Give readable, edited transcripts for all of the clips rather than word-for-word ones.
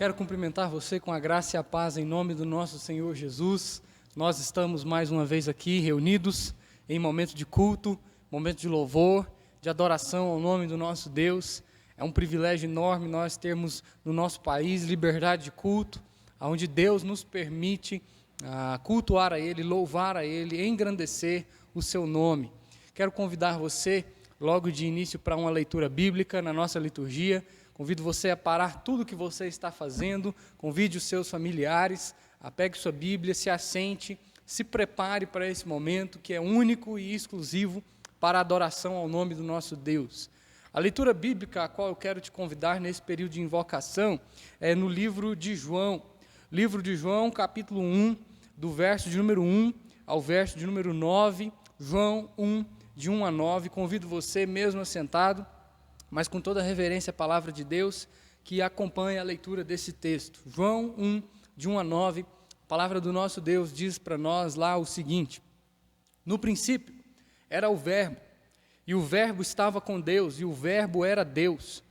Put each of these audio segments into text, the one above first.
Quero cumprimentar você com a graça e a paz em nome do nosso Senhor Jesus. Nós estamos mais uma vez aqui reunidos em momento de culto, momento de louvor, de adoração ao nome do nosso Deus. É um privilégio enorme nós termos no nosso país liberdade de culto, onde Deus nos permite cultuar a Ele, louvar a Ele, engrandecer o seu nome. Quero convidar você logo de início para uma leitura bíblica na nossa liturgia. Convido você a parar tudo o que você está fazendo, convide os seus familiares, pegue sua Bíblia, se assente, se prepare para esse momento que é único e exclusivo para a adoração ao nome do nosso Deus. A leitura bíblica a qual eu quero te convidar nesse período de invocação é no livro de João. Livro de João, capítulo 1, do verso de número 1 ao verso de número 9, João 1, de 1 a 9. Convido você, mesmo assentado, mas com toda a reverência à palavra de Deus, que acompanha a leitura desse texto. João 1, de 1 a 9, a palavra do nosso Deus diz para nós lá o seguinte: no princípio era o Verbo, e o Verbo estava com Deus, e o Verbo era Deus.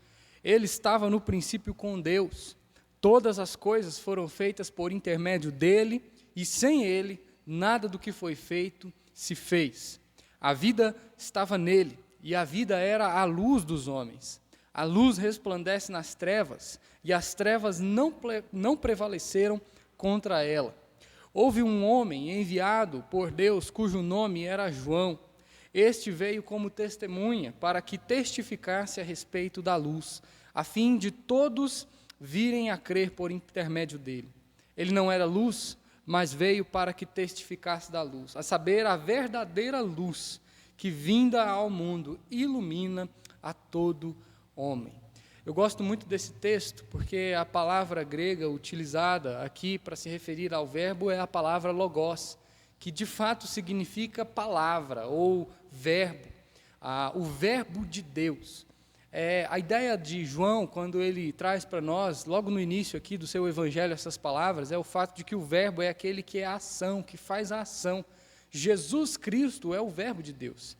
Ele estava no princípio com Deus. Todas as coisas foram feitas por intermédio dele, e sem ele, nada do que foi feito se fez. A vida estava nele, e a vida era a luz dos homens. A luz resplandece nas trevas, e as trevas não prevaleceram contra ela. Houve um homem enviado por Deus, cujo nome era João. Este veio como testemunha, para que testificasse a respeito da luz, a fim de todos virem a crer por intermédio dele. Ele não era luz, mas veio para que testificasse da luz, a saber, a verdadeira luz, que vinda ao mundo ilumina a todo homem. Eu gosto muito desse texto porque a palavra grega utilizada aqui para se referir ao verbo é a palavra logos, que de fato significa palavra ou verbo, o verbo de Deus. A ideia de João, quando ele traz para nós, logo no início aqui do seu evangelho, essas palavras, é o fato de que o verbo é aquele que é a ação, que faz a ação. Jesus Cristo é o verbo de Deus.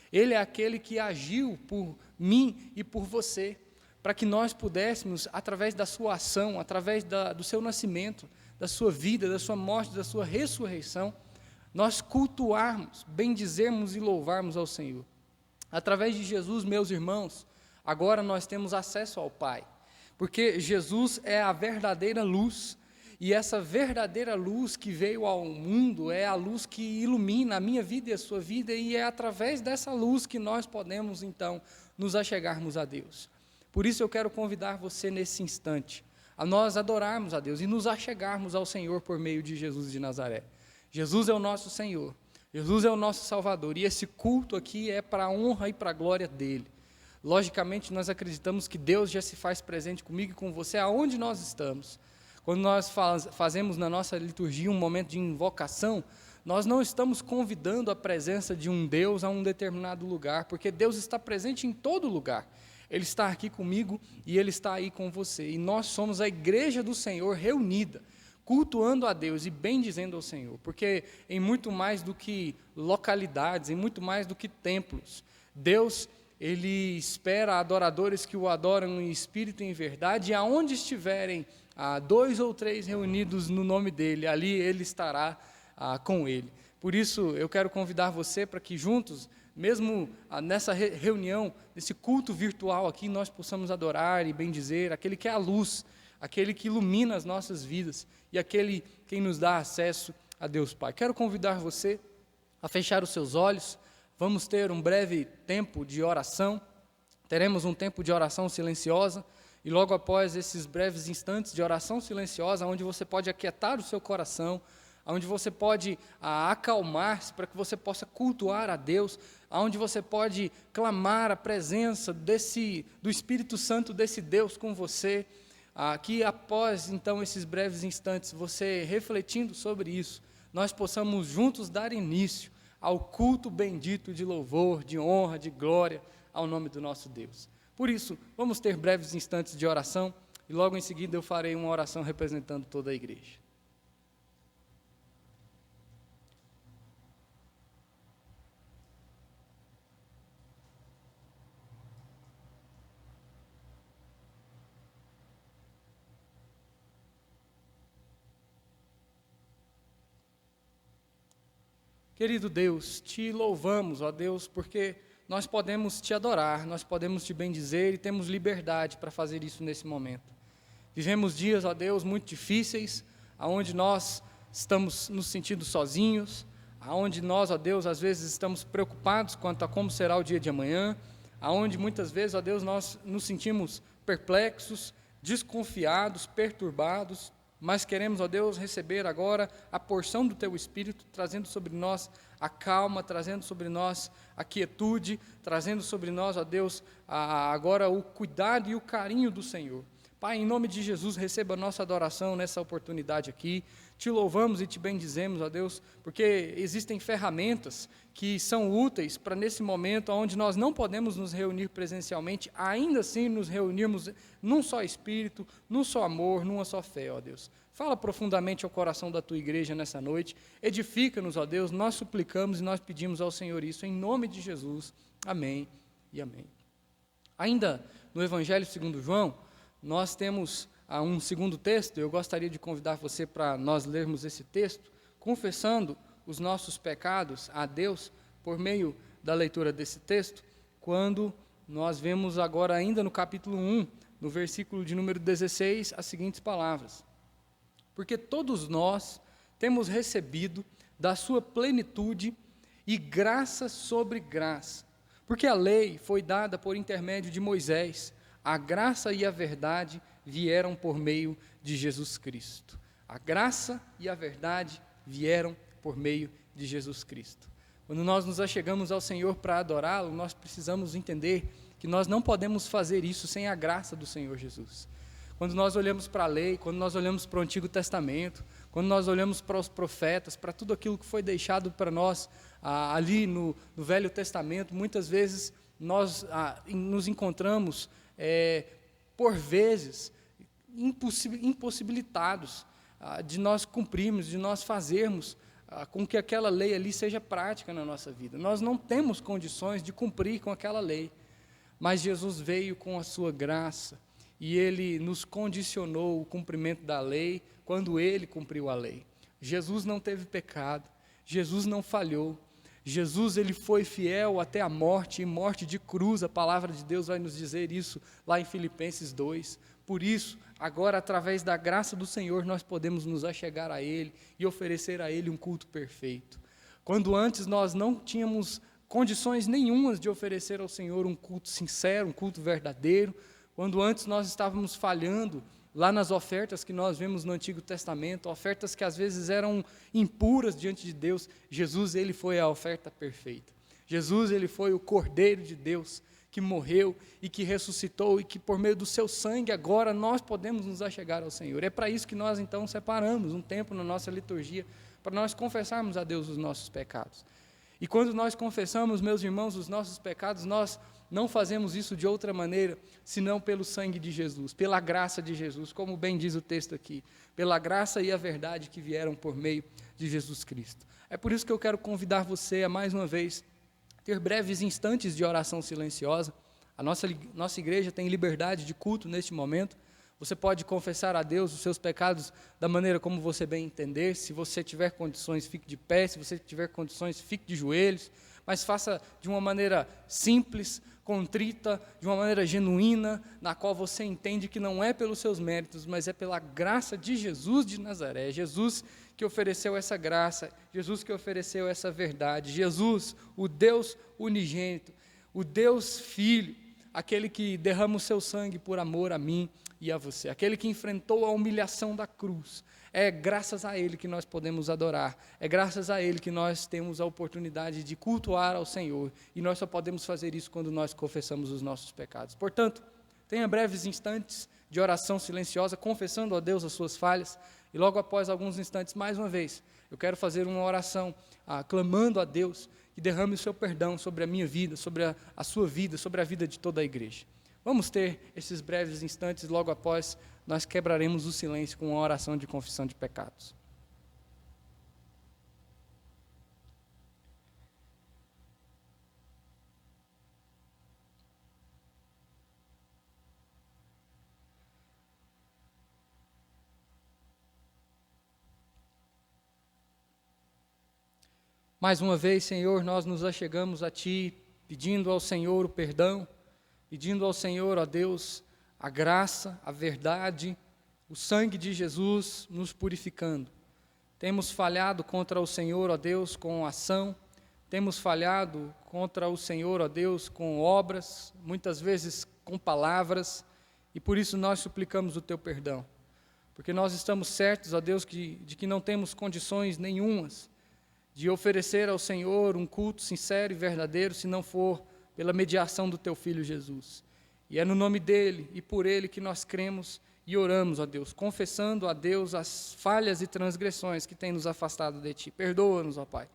Ele é aquele que agiu por mim e por você, para que nós pudéssemos, através da sua ação, através do seu nascimento, da sua vida, da sua morte, da sua ressurreição, nós cultuarmos, bendizermos e louvarmos ao Senhor. Através de Jesus, meus irmãos, agora nós temos acesso ao Pai, porque Jesus é a verdadeira luz, e essa verdadeira luz que veio ao mundo é a luz que ilumina a minha vida e a sua vida, e é através dessa luz que nós podemos, então, nos achegarmos a Deus. Por isso eu quero convidar você nesse instante, a nós adorarmos a Deus e nos achegarmos ao Senhor por meio de Jesus de Nazaré. Jesus é o nosso Senhor, Jesus é o nosso Salvador, e esse culto aqui é para a honra e para a glória dEle. Logicamente, nós acreditamos que Deus já se faz presente comigo e com você aonde nós estamos. Quando nós fazemos na nossa liturgia um momento de invocação, nós não estamos convidando a presença de um Deus a um determinado lugar, porque Deus está presente em todo lugar. Ele está aqui comigo e Ele está aí com você. E nós somos a igreja do Senhor reunida, cultuando a Deus e bendizendo ao Senhor, porque em muito mais do que localidades, em muito mais do que templos, Deus, Ele espera adoradores que o adoram em espírito e em verdade, e aonde estiverem 2 ou 3 reunidos no nome dEle, ali Ele estará com Ele. Por isso, eu quero convidar você para que juntos, mesmo nessa reunião, nesse culto virtual aqui, nós possamos adorar e bendizer aquele que é a luz, aquele que ilumina as nossas vidas e aquele quem nos dá acesso a Deus Pai. Quero convidar você a fechar os seus olhos. Vamos ter um breve tempo de oração, teremos um tempo de oração silenciosa, e logo após esses breves instantes de oração silenciosa, onde você pode aquietar o seu coração, onde você pode acalmar-se para que você possa cultuar a Deus, onde você pode clamar a presença do Espírito Santo desse Deus com você, que após então esses breves instantes, você refletindo sobre isso, nós possamos juntos dar início ao culto bendito de louvor, de honra, de glória ao nome do nosso Deus. Por isso, vamos ter breves instantes de oração, e logo em seguida eu farei uma oração representando toda a igreja. Querido Deus, te louvamos, ó Deus, porque nós podemos te adorar, nós podemos te bendizer e temos liberdade para fazer isso nesse momento. Vivemos dias, ó Deus, muito difíceis, aonde nós estamos nos sentindo sozinhos, aonde nós, ó Deus, às vezes estamos preocupados quanto a como será o dia de amanhã, aonde muitas vezes, ó Deus, nós nos sentimos perplexos, desconfiados, perturbados, mas queremos, ó Deus, receber agora a porção do Teu Espírito, trazendo sobre nós a calma, trazendo sobre nós a quietude, trazendo sobre nós, ó Deus, agora o cuidado e o carinho do Senhor. Pai, em nome de Jesus, receba a nossa adoração nessa oportunidade aqui. Te louvamos e te bendizemos, ó Deus, porque existem ferramentas que são úteis para nesse momento onde nós não podemos nos reunir presencialmente, ainda assim nos reunirmos num só espírito, num só amor, numa só fé, ó Deus. Fala profundamente ao coração da tua igreja nessa noite, edifica-nos, ó Deus, nós suplicamos e nós pedimos ao Senhor isso, em nome de Jesus. Amém e amém. Ainda no Evangelho segundo João, nós temos um segundo texto. Eu gostaria de convidar você para nós lermos esse texto, confessando os nossos pecados a Deus por meio da leitura desse texto, quando nós vemos agora ainda no capítulo 1, no versículo de número 16, as seguintes palavras: porque todos nós temos recebido da sua plenitude e graça sobre graça, porque a lei foi dada por intermédio de Moisés, a graça e a verdade vieram por meio de Jesus Cristo. A graça e a verdade vieram por meio de Jesus Cristo. Quando nós nos achegamos ao Senhor para adorá-lo, nós precisamos entender que nós não podemos fazer isso sem a graça do Senhor Jesus. Quando nós olhamos para a lei, quando nós olhamos para o Antigo Testamento, quando nós olhamos para os profetas, para tudo aquilo que foi deixado para nós ali no Velho Testamento, muitas vezes nós nos encontramos por vezes impossibilitados de nós cumprirmos, de nós fazermos com que aquela lei ali seja prática na nossa vida. Nós não temos condições de cumprir com aquela lei, mas Jesus veio com a sua graça e Ele nos condicionou o cumprimento da lei quando Ele cumpriu a lei. Jesus não teve pecado, Jesus não falhou, Jesus, ele foi fiel até a morte, e morte de cruz. A palavra de Deus vai nos dizer isso lá em Filipenses 2. Por isso, agora, através da graça do Senhor, nós podemos nos achegar a Ele e oferecer a Ele um culto perfeito. Quando antes nós não tínhamos condições nenhumas de oferecer ao Senhor um culto sincero, um culto verdadeiro, quando antes nós estávamos falhando lá nas ofertas que nós vemos no Antigo Testamento, ofertas que às vezes eram impuras diante de Deus, Jesus, ele foi a oferta perfeita. Jesus, ele foi o Cordeiro de Deus que morreu e que ressuscitou e que por meio do seu sangue agora nós podemos nos achegar ao Senhor. É para isso que nós então separamos um tempo na nossa liturgia, para nós confessarmos a Deus os nossos pecados. E quando nós confessamos, meus irmãos, os nossos pecados, nós não fazemos isso de outra maneira, senão pelo sangue de Jesus, pela graça de Jesus, como bem diz o texto aqui, pela graça e a verdade que vieram por meio de Jesus Cristo. É por isso que eu quero convidar você a, mais uma vez, ter breves instantes de oração silenciosa. A nossa igreja tem liberdade de culto neste momento. Você pode confessar a Deus os seus pecados da maneira como você bem entender. Se você tiver condições, fique de pé. Se você tiver condições, fique de joelhos. Mas faça de uma maneira simples, contrita, de uma maneira genuína, na qual você entende que não é pelos seus méritos, mas é pela graça de Jesus de Nazaré. Jesus que ofereceu essa graça, Jesus que ofereceu essa verdade, Jesus, o Deus unigênito, o Deus Filho, aquele que derrama o seu sangue por amor a mim e a você, aquele que enfrentou a humilhação da cruz. É graças a Ele que nós podemos adorar, é graças a Ele que nós temos a oportunidade de cultuar ao Senhor, e nós só podemos fazer isso quando nós confessamos os nossos pecados. Portanto, tenha breves instantes de oração silenciosa, confessando a Deus as suas falhas, e logo após alguns instantes, mais uma vez, eu quero fazer uma oração, clamando a Deus que derrame o seu perdão sobre a minha vida, sobre a sua vida, sobre a vida de toda a igreja. Vamos ter esses breves instantes, logo após nós quebraremos o silêncio com uma oração de confissão de pecados. Mais uma vez, Senhor, nós nos achegamos a Ti, pedindo ao Senhor o perdão, pedindo ao Senhor, ó Deus, a graça, a verdade, o sangue de Jesus nos purificando. Temos falhado contra o Senhor, ó Deus, com ação, temos falhado contra o Senhor, ó Deus, com obras, muitas vezes com palavras, e por isso nós suplicamos o Teu perdão. Porque nós estamos certos, ó Deus, de que não temos condições nenhumas de oferecer ao Senhor um culto sincero e verdadeiro, se não for pela mediação do Teu Filho Jesus. E é no nome dEle e por Ele que nós cremos e oramos, ó Deus, confessando a Deus as falhas e transgressões que têm nos afastado de Ti. Perdoa-nos, ó Pai,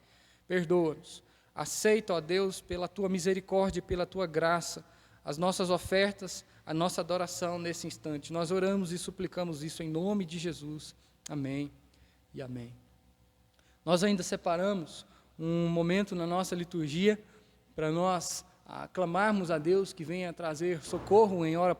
perdoa-nos. Aceita, ó Deus, pela Tua misericórdia e pela Tua graça, as nossas ofertas, a nossa adoração nesse instante. Nós oramos e suplicamos isso em nome de Jesus. Amém e amém. Nós ainda separamos um momento na nossa liturgia para nós clamarmos a Deus que venha trazer socorro em hora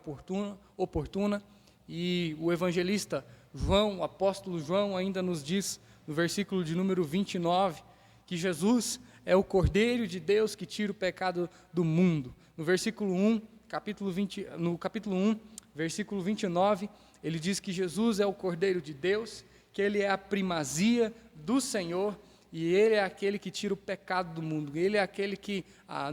oportuna. E o evangelista João, o apóstolo João, ainda nos diz, no versículo de número 29, que Jesus é o Cordeiro de Deus que tira o pecado do mundo. No versículo 1, no capítulo 1, versículo 29, ele diz que Jesus é o Cordeiro de Deus, que Ele é a primazia do Senhor, e Ele é aquele que tira o pecado do mundo, Ele é aquele que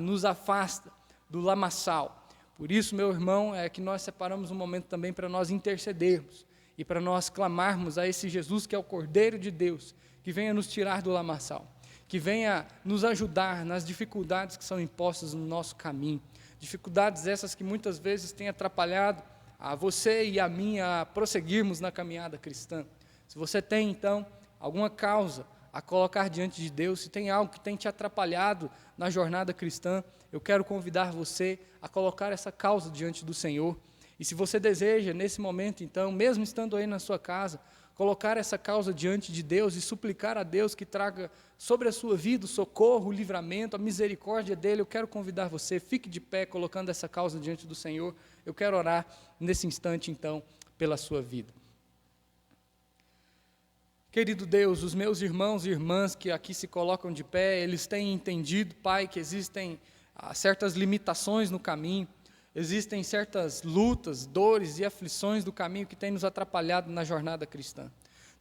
nos afasta do lamaçal. Por isso, meu irmão, é que nós separamos um momento também para nós intercedermos, e para nós clamarmos a esse Jesus que é o Cordeiro de Deus, que venha nos tirar do lamaçal, que venha nos ajudar nas dificuldades que são impostas no nosso caminho, dificuldades essas que muitas vezes têm atrapalhado a você e a mim a prosseguirmos na caminhada cristã. Se você tem, então, alguma causa a colocar diante de Deus, se tem algo que tem te atrapalhado na jornada cristã, eu quero convidar você a colocar essa causa diante do Senhor. E se você deseja, nesse momento, então, mesmo estando aí na sua casa, colocar essa causa diante de Deus e suplicar a Deus que traga sobre a sua vida o socorro, o livramento, a misericórdia dEle, eu quero convidar você, fique de pé colocando essa causa diante do Senhor. Eu quero orar nesse instante, então, pela sua vida. Querido Deus, os meus irmãos e irmãs que aqui se colocam de pé, eles têm entendido, Pai, que existem certas limitações no caminho, existem certas lutas, dores e aflições do caminho que têm nos atrapalhado na jornada cristã.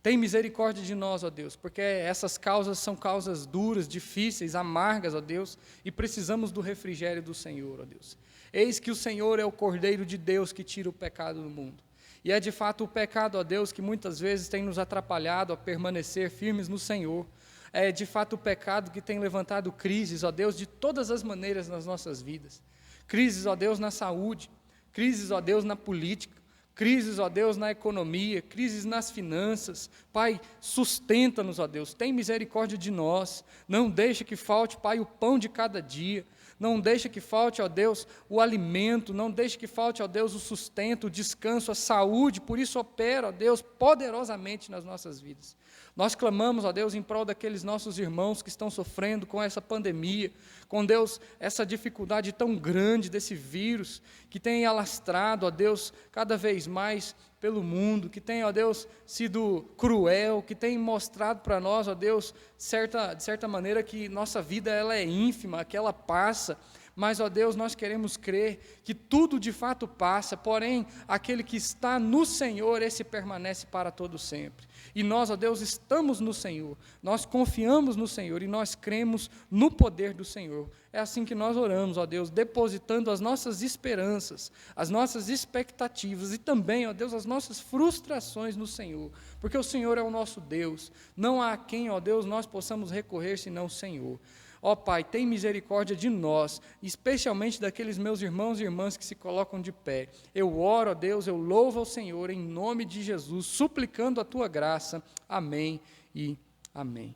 Tem misericórdia de nós, ó Deus, porque essas causas são causas duras, difíceis, amargas, ó Deus, e precisamos do refrigério do Senhor, ó Deus. Eis que o Senhor é o Cordeiro de Deus que tira o pecado do mundo. E é de fato o pecado, ó Deus, que muitas vezes tem nos atrapalhado a permanecer firmes no Senhor. É de fato o pecado que tem levantado crises, ó Deus, de todas as maneiras nas nossas vidas. Crises, ó Deus, na saúde, crises, ó Deus, na política, crises, ó Deus, na economia, crises nas finanças. Pai, sustenta-nos, ó Deus, tem misericórdia de nós, não deixa que falte, Pai, o pão de cada dia. Não deixa que falte, ó Deus, o alimento, não deixa que falte, ó Deus, o sustento, o descanso, a saúde, por isso opera, ó Deus, poderosamente nas nossas vidas. Nós clamamos, ó Deus, em prol daqueles nossos irmãos que estão sofrendo com essa pandemia, com Deus, essa dificuldade tão grande desse vírus, que tem alastrado, ó Deus, cada vez mais pelo mundo, que tem, ó Deus, sido cruel, que tem mostrado para nós, ó Deus, de certa maneira que nossa vida ela é ínfima, que ela passa, mas, ó Deus, nós queremos crer que tudo de fato passa, porém, aquele que está no Senhor, esse permanece para todo sempre. E nós, ó Deus, estamos no Senhor, nós confiamos no Senhor e nós cremos no poder do Senhor. É assim que nós oramos, ó Deus, depositando as nossas esperanças, as nossas expectativas e também, ó Deus, as nossas frustrações no Senhor, porque o Senhor é o nosso Deus, não há a quem, ó Deus, nós possamos recorrer senão o Senhor. Ó Pai, tem misericórdia de nós, especialmente daqueles meus irmãos e irmãs que se colocam de pé. Eu oro, ó Deus, eu louvo ao Senhor em nome de Jesus, suplicando a Tua graça. Amém e amém.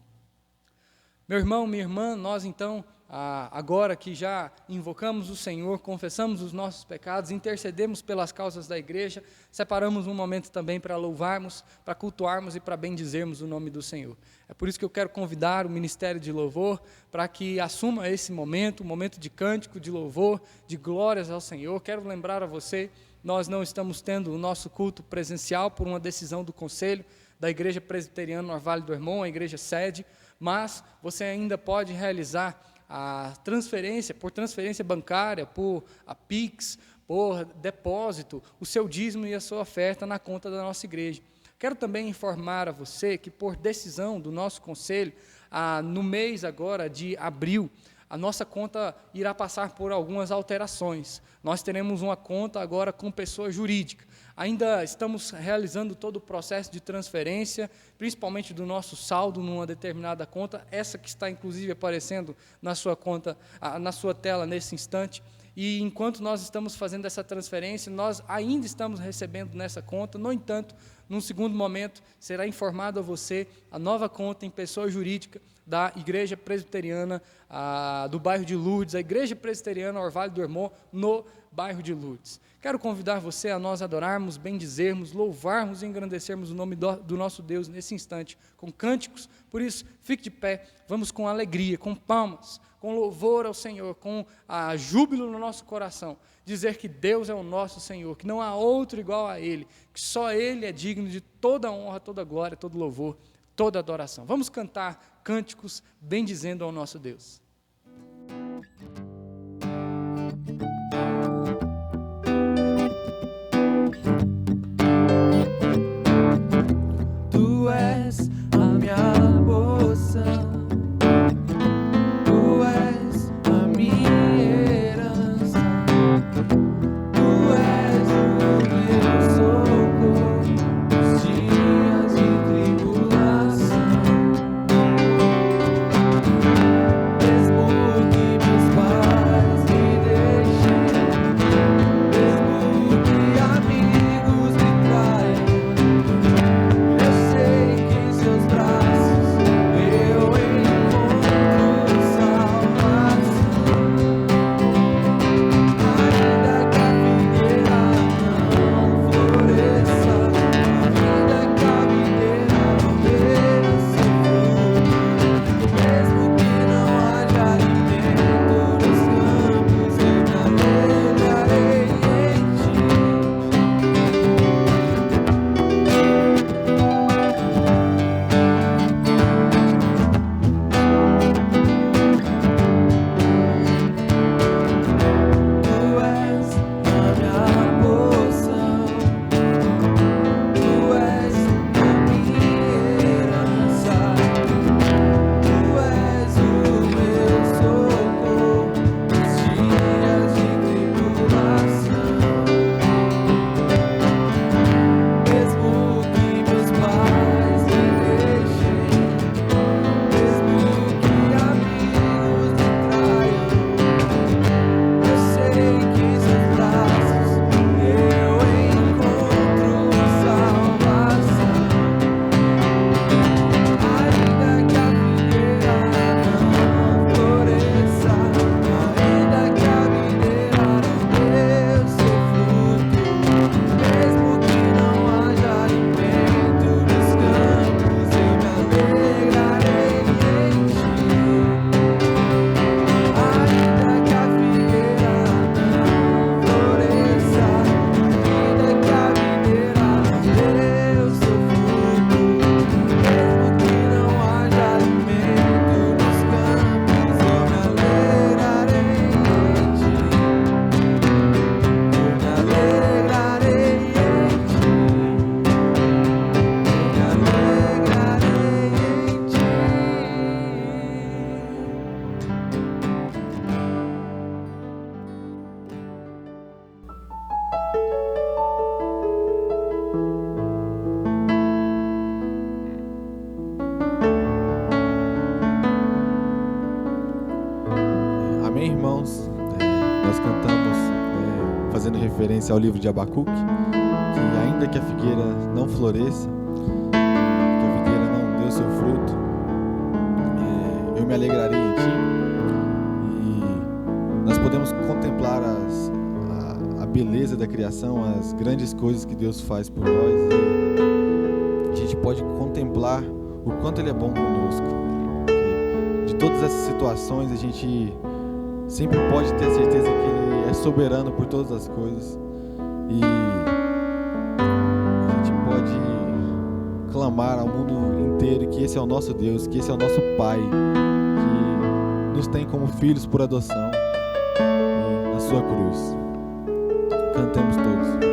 Meu irmão, minha irmã, nós então, agora que já invocamos o Senhor, confessamos os nossos pecados, intercedemos pelas causas da igreja, separamos um momento também para louvarmos, para cultuarmos e para bendizermos o nome do Senhor. É por isso que eu quero convidar o Ministério de Louvor para que assuma esse momento, um momento de cântico, de louvor, de glórias ao Senhor. Quero lembrar a você, nós não estamos tendo o nosso culto presencial por uma decisão do Conselho da Igreja Presbiteriana no Vale do Hermon, a igreja sede, mas você ainda pode realizar a transferência, por transferência bancária, por a Pix, por depósito, o seu dízimo e a sua oferta na conta da nossa igreja. Quero também informar a você que, por decisão do nosso conselho, no mês agora de abril, a nossa conta irá passar por algumas alterações. Nós teremos uma conta agora com pessoa jurídica. Ainda estamos realizando todo o processo de transferência, principalmente do nosso saldo numa determinada conta, essa que está inclusive aparecendo na sua conta, na sua tela nesse instante. E enquanto nós estamos fazendo essa transferência, nós ainda estamos recebendo nessa conta. No entanto, num segundo momento, será informado a você a nova conta em pessoa jurídica da Igreja Presbiteriana do bairro de Lourdes, a Igreja Presbiteriana Orvalho do Hermon, no bairro de Lourdes. Quero convidar você a nós adorarmos, bendizermos, louvarmos e engrandecermos o nome do nosso Deus nesse instante, com cânticos. Por isso, fique de pé, vamos com alegria, com palmas, com louvor ao Senhor, com júbilo no nosso coração, dizer que Deus é o nosso Senhor, que não há outro igual a Ele, que só Ele é digno de toda honra, toda glória, todo louvor, toda adoração. Vamos cantar cânticos bendizendo ao nosso Deus. Tu és a minha porção. Ao livro de Abacuque, que ainda que a figueira não floresça, que a videira não dê o seu fruto, eu me alegrarei em ti. E nós podemos contemplar a beleza da criação, as grandes coisas que Deus faz por nós, e a gente pode contemplar o quanto Ele é bom conosco. De todas essas situações a gente sempre pode ter a certeza que Ele é soberano por todas as coisas. E a gente pode clamar ao mundo inteiro que esse é o nosso Deus, que esse é o nosso Pai, que nos tem como filhos por adoção e na sua cruz. Cantemos todos.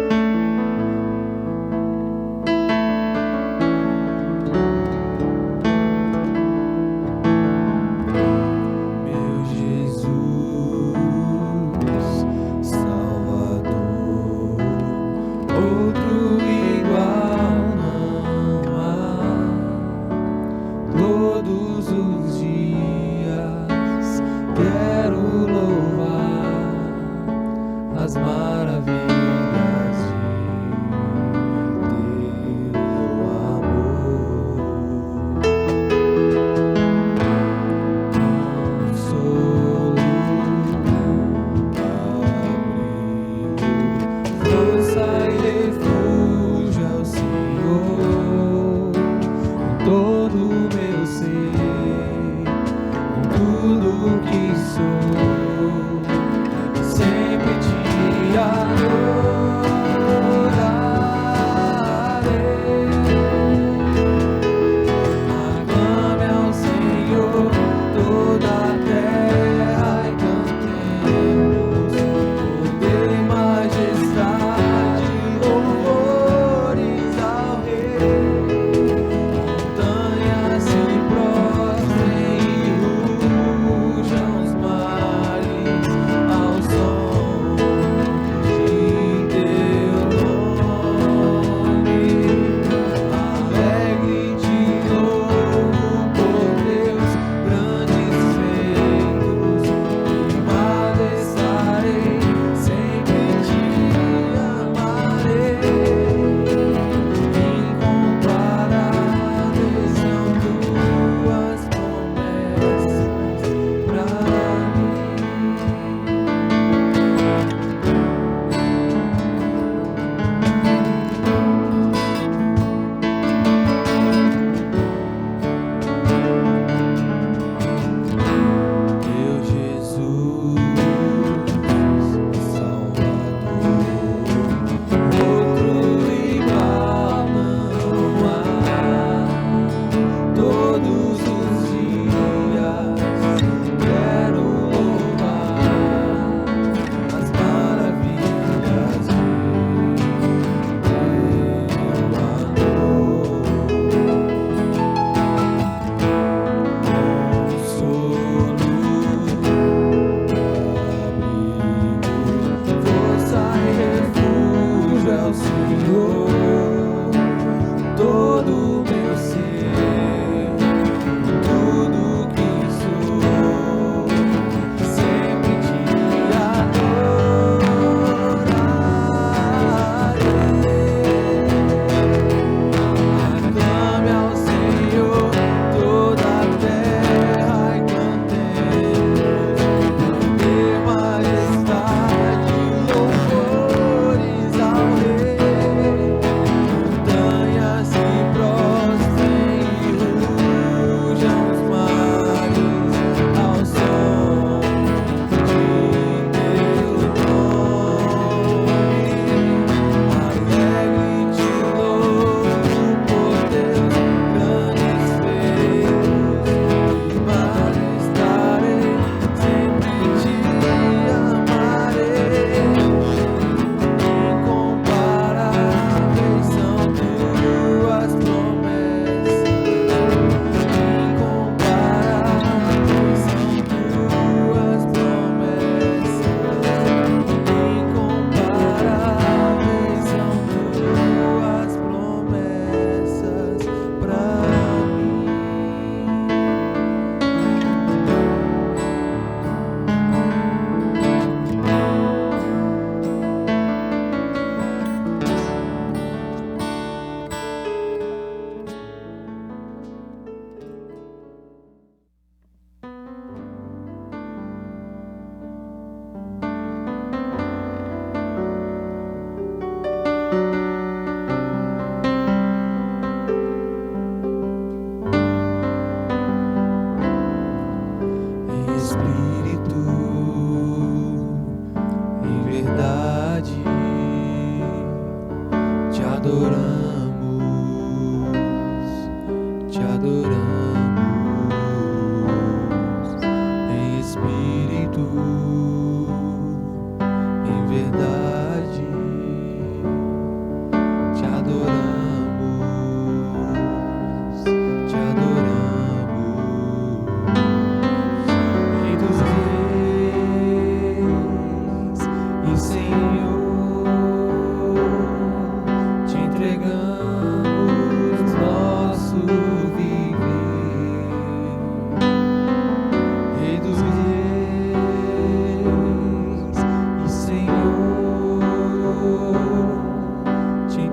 adoramos.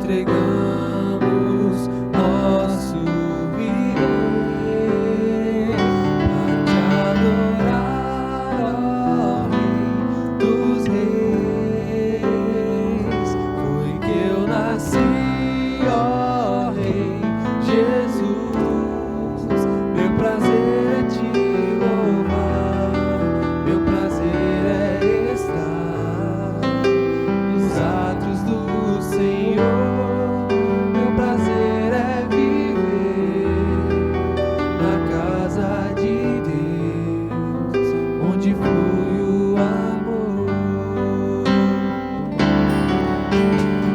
entregamos nosso viver a te adorar, ó Rei dos Reis. Foi que eu nasci, ó Rei Jesus. Meu prazer é te louvar, meu prazer é estar nos átrios do Senhor. Meu prazer é viver na casa de Deus, onde flui o amor.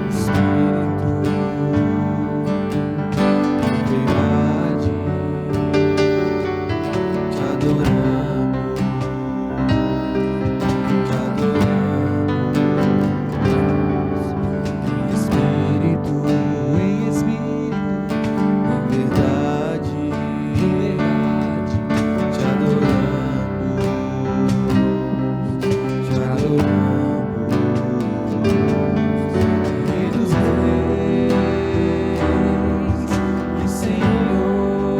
Espírito, verdade, te adoramos, te adoramos. Em espírito, em verdade, te adoramos, te adoramos. Rei dos Reis e Senhor,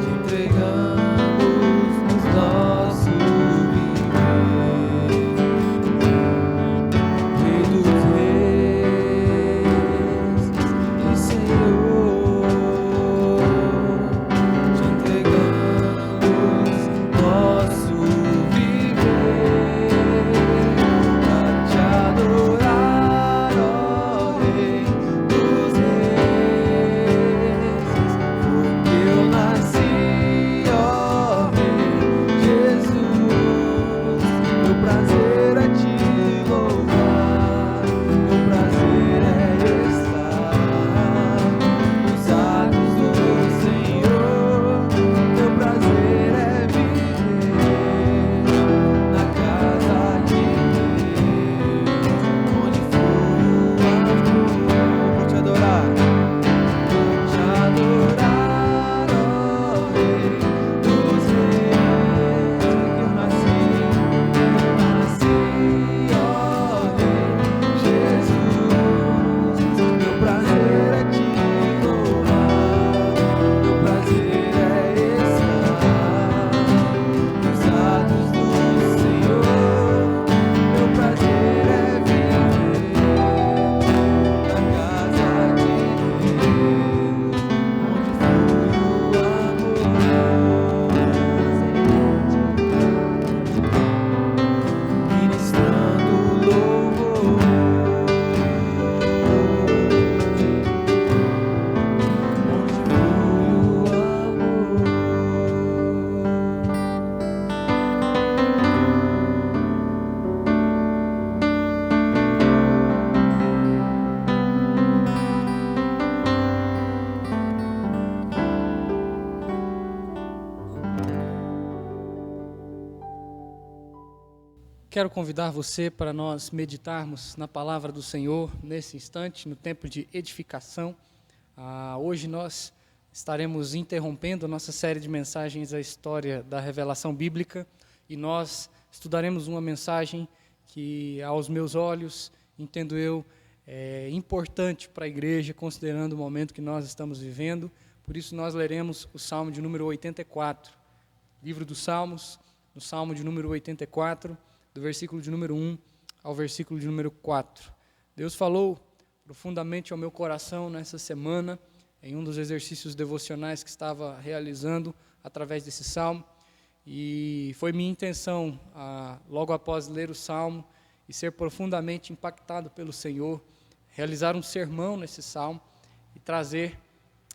te entregamos nos nosso viver. Rei dos Reis e Senhor, te entregamos nosso viver a te adorar, ó Rei dos Reis. Foi que eu nasci, ó Rei Jesus. Meu prazer é te louvar, meu prazer é estar nos atos do Senhor. Meu prazer é viver na casa de Deus, onde flui o amor. Vou te adorar, ó Rei dos Reis. Que eu nasci, ó Rei Jesus. Meu prazer é te louvar, meu prazer é estar nos atos do Senhor. Meu prazer é viver na casa de Deus, onde flui o amor. Ministrando louvor, onde flui o amor. Quero convidar você para nós meditarmos na palavra do Senhor nesse instante, no tempo de edificação. Hoje nós estaremos interrompendo a nossa série de mensagens, a história da revelação bíblica, e nós estudaremos uma mensagem que, aos meus olhos, entendo eu, é importante para a igreja, considerando o momento que nós estamos vivendo. Por isso nós leremos o Salmo de número 84, livro dos Salmos, no Salmo de número 84, do versículo de número 1 ao versículo de número 4. Deus falou profundamente ao meu coração nessa semana, em um dos exercícios devocionais que estava realizando através desse salmo, e foi minha intenção, logo após ler o salmo e ser profundamente impactado pelo Senhor, realizar um sermão nesse salmo e trazer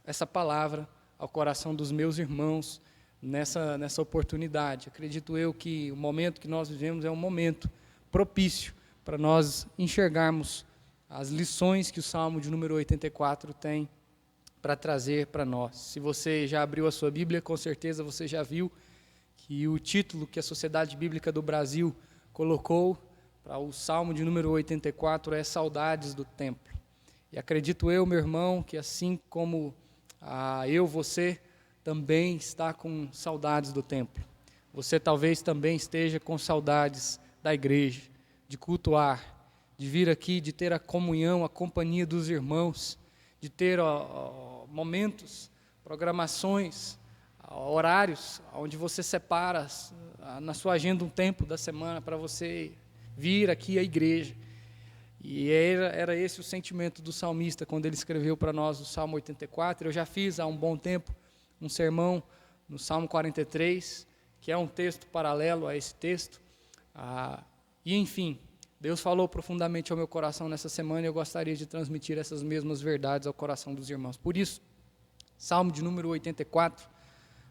essa palavra ao coração dos meus irmãos nessa oportunidade. Acredito eu que o momento que nós vivemos é um momento propício para nós enxergarmos as lições que o Salmo de número 84 tem para trazer para nós. Se você já abriu a sua Bíblia, com certeza você já viu que o título que a Sociedade Bíblica do Brasil colocou para o Salmo de número 84 é Saudades do Templo. E acredito eu, meu irmão, que assim como você também está com saudades do templo. Você talvez também esteja com saudades da igreja, de cultuar, de vir aqui, de ter a comunhão, a companhia dos irmãos, de ter momentos, programações, horários, onde você separa na sua agenda um tempo da semana para você vir aqui à igreja. E era esse o sentimento do salmista, quando ele escreveu para nós o Salmo 84. Eu já fiz há um bom tempo um sermão no Salmo 43, que é um texto paralelo a esse texto. E enfim, Deus falou profundamente ao meu coração nessa semana, e eu gostaria de transmitir essas mesmas verdades ao coração dos irmãos. Por isso, Salmo de número 84,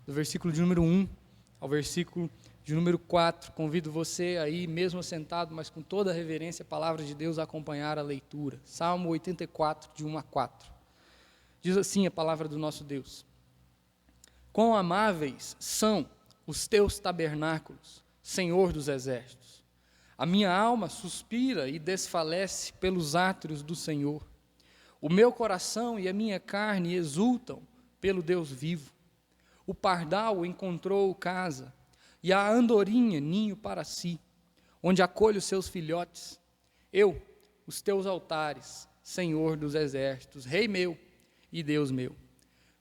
do versículo de número 1 ao versículo de número 4, convido você aí, mesmo sentado, mas com toda a reverência, a palavra de Deus, a acompanhar a leitura. Salmo 84, de 1 a 4. Diz assim a palavra do nosso Deus: Quão amáveis são os teus tabernáculos, Senhor dos exércitos! A minha alma suspira e desfalece pelos átrios do Senhor. O meu coração e a minha carne exultam pelo Deus vivo. O pardal encontrou casa, e a andorinha ninho para si, onde acolhe os seus filhotes. Eu, os teus altares, Senhor dos exércitos, Rei meu e Deus meu.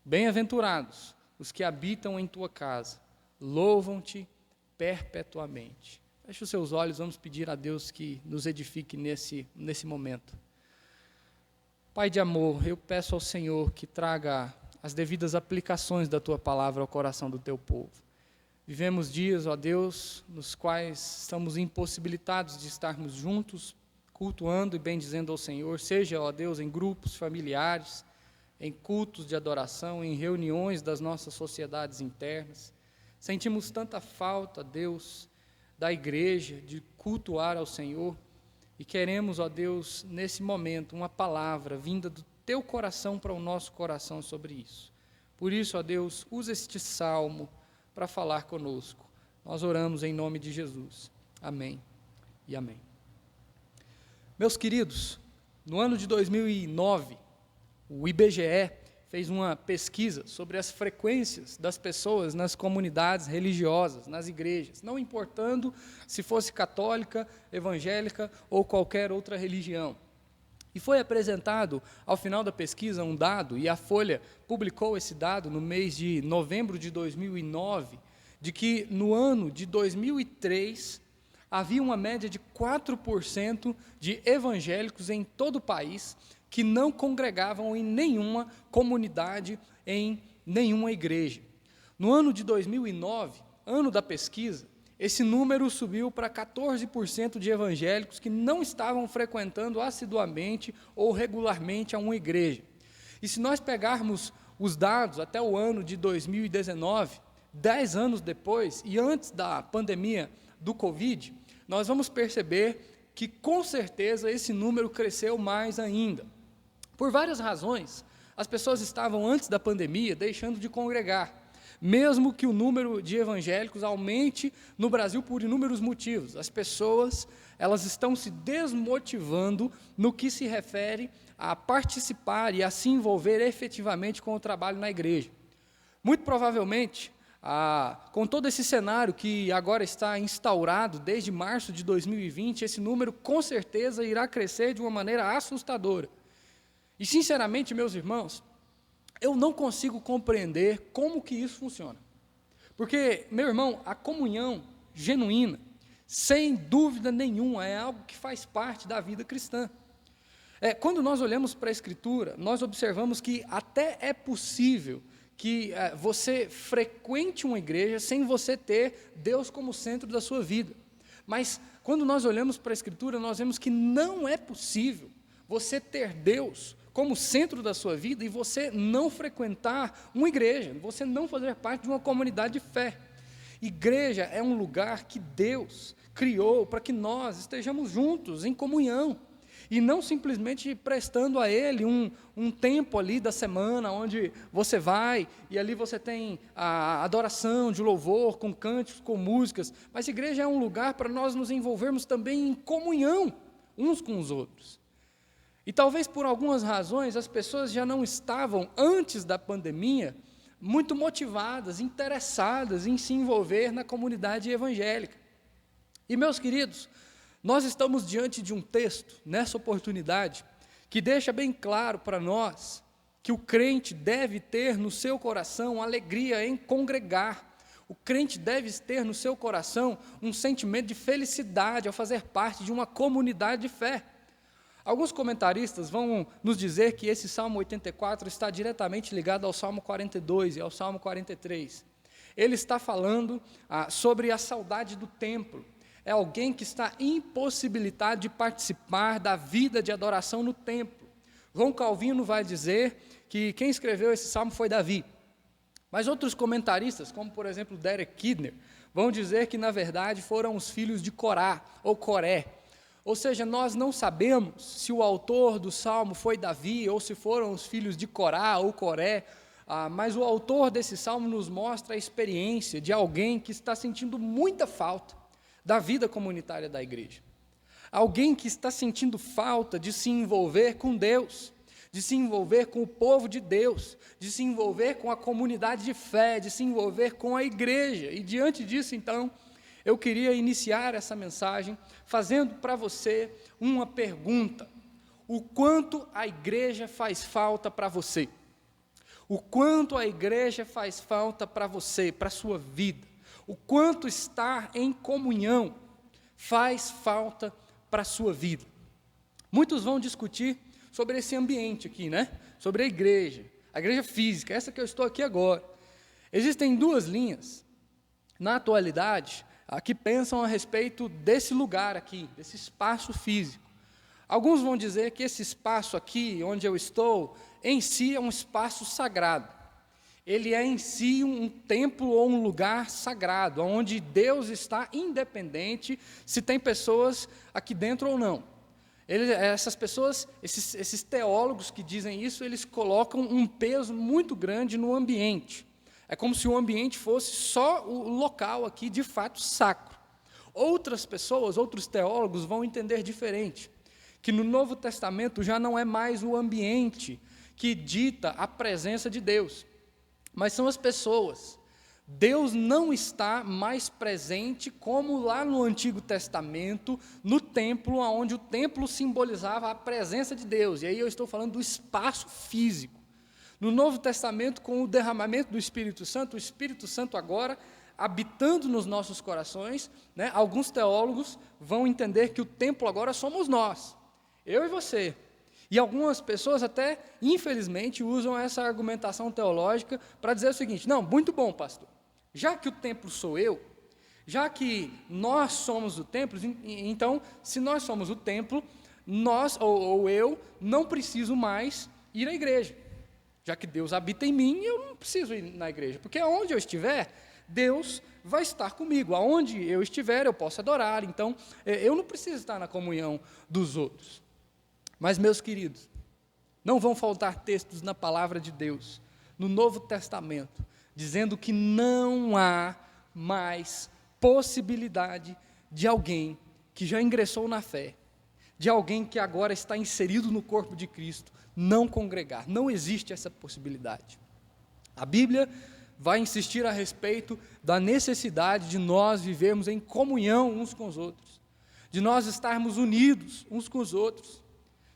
Bem-aventurados os que habitam em tua casa, louvam-te perpetuamente. Feche os seus olhos, vamos pedir a Deus que nos edifique nesse momento. Pai de amor, eu peço ao Senhor que traga as devidas aplicações da tua palavra ao coração do teu povo. Vivemos dias, ó Deus, nos quais estamos impossibilitados de estarmos juntos, cultuando e bendizendo ao Senhor, seja, ó Deus, em grupos familiares, em cultos de adoração, em reuniões das nossas sociedades internas. Sentimos tanta falta, Deus, da igreja, de cultuar ao Senhor, e queremos, ó Deus, nesse momento, uma palavra vinda do teu coração para o nosso coração sobre isso. Por isso, ó Deus, usa este salmo para falar conosco. Nós oramos em nome de Jesus. Amém e amém. Meus queridos, no ano de 2009, o IBGE fez uma pesquisa sobre as frequências das pessoas nas comunidades religiosas, nas igrejas, não importando se fosse católica, evangélica ou qualquer outra religião. E foi apresentado, ao final da pesquisa, um dado, e a Folha publicou esse dado no mês de novembro de 2009, de que no ano de 2003, havia uma média de 4% de evangélicos em todo o país que não congregavam em nenhuma comunidade, em nenhuma igreja. No ano de 2009, ano da pesquisa, esse número subiu para 14% de evangélicos que não estavam frequentando assiduamente ou regularmente a uma igreja. E se nós pegarmos os dados até o ano de 2019, 10 anos depois e antes da pandemia do Covid, nós vamos perceber que, com certeza, esse número cresceu mais ainda. Por várias razões, as pessoas estavam, antes da pandemia, deixando de congregar, mesmo que o número de evangélicos aumente no Brasil por inúmeros motivos. As pessoas, elas estão se desmotivando no que se refere a participar e a se envolver efetivamente com o trabalho na igreja. Muito provavelmente, com todo esse cenário que agora está instaurado desde março de 2020, esse número com certeza irá crescer de uma maneira assustadora. E, sinceramente, meus irmãos, eu não consigo compreender como que isso funciona. Porque, meu irmão, a comunhão genuína, sem dúvida nenhuma, é algo que faz parte da vida cristã. Quando nós olhamos para a Escritura, nós observamos que até é possível que você frequente uma igreja sem você ter Deus como centro da sua vida. Mas, quando nós olhamos para a Escritura, nós vemos que não é possível você ter Deus como centro da sua vida e você não frequentar uma igreja, você não fazer parte de uma comunidade de fé. Igreja é um lugar que Deus criou para que nós estejamos juntos, em comunhão, e não simplesmente prestando a Ele um tempo ali da semana, onde você vai, e ali você tem a adoração de louvor, com cânticos, com músicas, mas igreja é um lugar para nós nos envolvermos também em comunhão, uns com os outros. E talvez por algumas razões as pessoas já não estavam, antes da pandemia, muito motivadas, interessadas em se envolver na comunidade evangélica. E, meus queridos, Nós estamos diante de um texto, nessa oportunidade, que deixa bem claro para nós que o crente deve ter no seu coração alegria em congregar. O crente deve ter no seu coração um sentimento de felicidade ao fazer parte de uma comunidade de fé. Alguns comentaristas vão nos dizer que esse Salmo 84 está diretamente ligado ao Salmo 42 e ao Salmo 43. Ele está falando sobre a saudade do templo. É alguém que está impossibilitado de participar da vida de adoração no templo. João Calvino vai dizer que quem escreveu esse salmo foi Davi. Mas outros comentaristas, como por exemplo Derek Kidner, vão dizer que na verdade foram os filhos de Corá ou Coré. Ou seja, nós não sabemos se o autor do salmo foi Davi ou se foram os filhos de Corá ou Coré, mas o autor desse salmo nos mostra a experiência de alguém que está sentindo muita falta da vida comunitária da igreja. Alguém que está sentindo falta de se envolver com Deus, de se envolver com o povo de Deus, de se envolver com a comunidade de fé, de se envolver com a igreja. E diante disso, então, eu queria iniciar essa mensagem fazendo para você uma pergunta: o quanto a igreja faz falta para você? O quanto a igreja faz falta para você, para a sua vida? O quanto estar em comunhão faz falta para a sua vida? Muitos vão discutir sobre esse ambiente aqui, né? Sobre a igreja física, essa que eu estou aqui agora. Existem duas linhas, na atualidade, que pensam a respeito desse lugar aqui, desse espaço físico. Alguns vão dizer que esse espaço aqui, onde eu estou, em si é um espaço sagrado. Ele é em si um templo ou um lugar sagrado, onde Deus está independente se tem pessoas aqui dentro ou não. Essas pessoas, esses teólogos que dizem isso, eles colocam um peso muito grande no ambiente. É como se o ambiente fosse só o local aqui, de fato, sacro. Outras pessoas, outros teólogos vão entender diferente, que no Novo Testamento já não é mais o ambiente que dita a presença de Deus, mas são as pessoas. Deus não está mais presente como lá no Antigo Testamento, no templo, onde o templo simbolizava a presença de Deus. E aí eu estou falando do espaço físico. No Novo Testamento, com o derramamento do Espírito Santo, o Espírito Santo agora habitando nos nossos corações, né, alguns teólogos vão entender que o templo agora somos nós, eu e você. E algumas pessoas até, infelizmente, usam essa argumentação teológica para dizer o seguinte: não, muito bom, pastor. Já que o templo sou eu, já que nós somos o templo, então, se nós somos o templo, nós, ou eu, não preciso mais ir à igreja. Já que Deus habita em mim, eu não preciso ir na igreja, porque aonde eu estiver, Deus vai estar comigo. Aonde eu estiver, eu posso adorar. Então, eu não preciso estar na comunhão dos outros. Mas, meus queridos, não vão faltar textos na palavra de Deus, no Novo Testamento, dizendo que não há mais possibilidade de alguém que já ingressou na fé, de alguém que agora está inserido no corpo de Cristo, não congregar. Não existe essa possibilidade. A Bíblia vai insistir a respeito da necessidade de nós vivermos em comunhão uns com os outros, de nós estarmos unidos uns com os outros.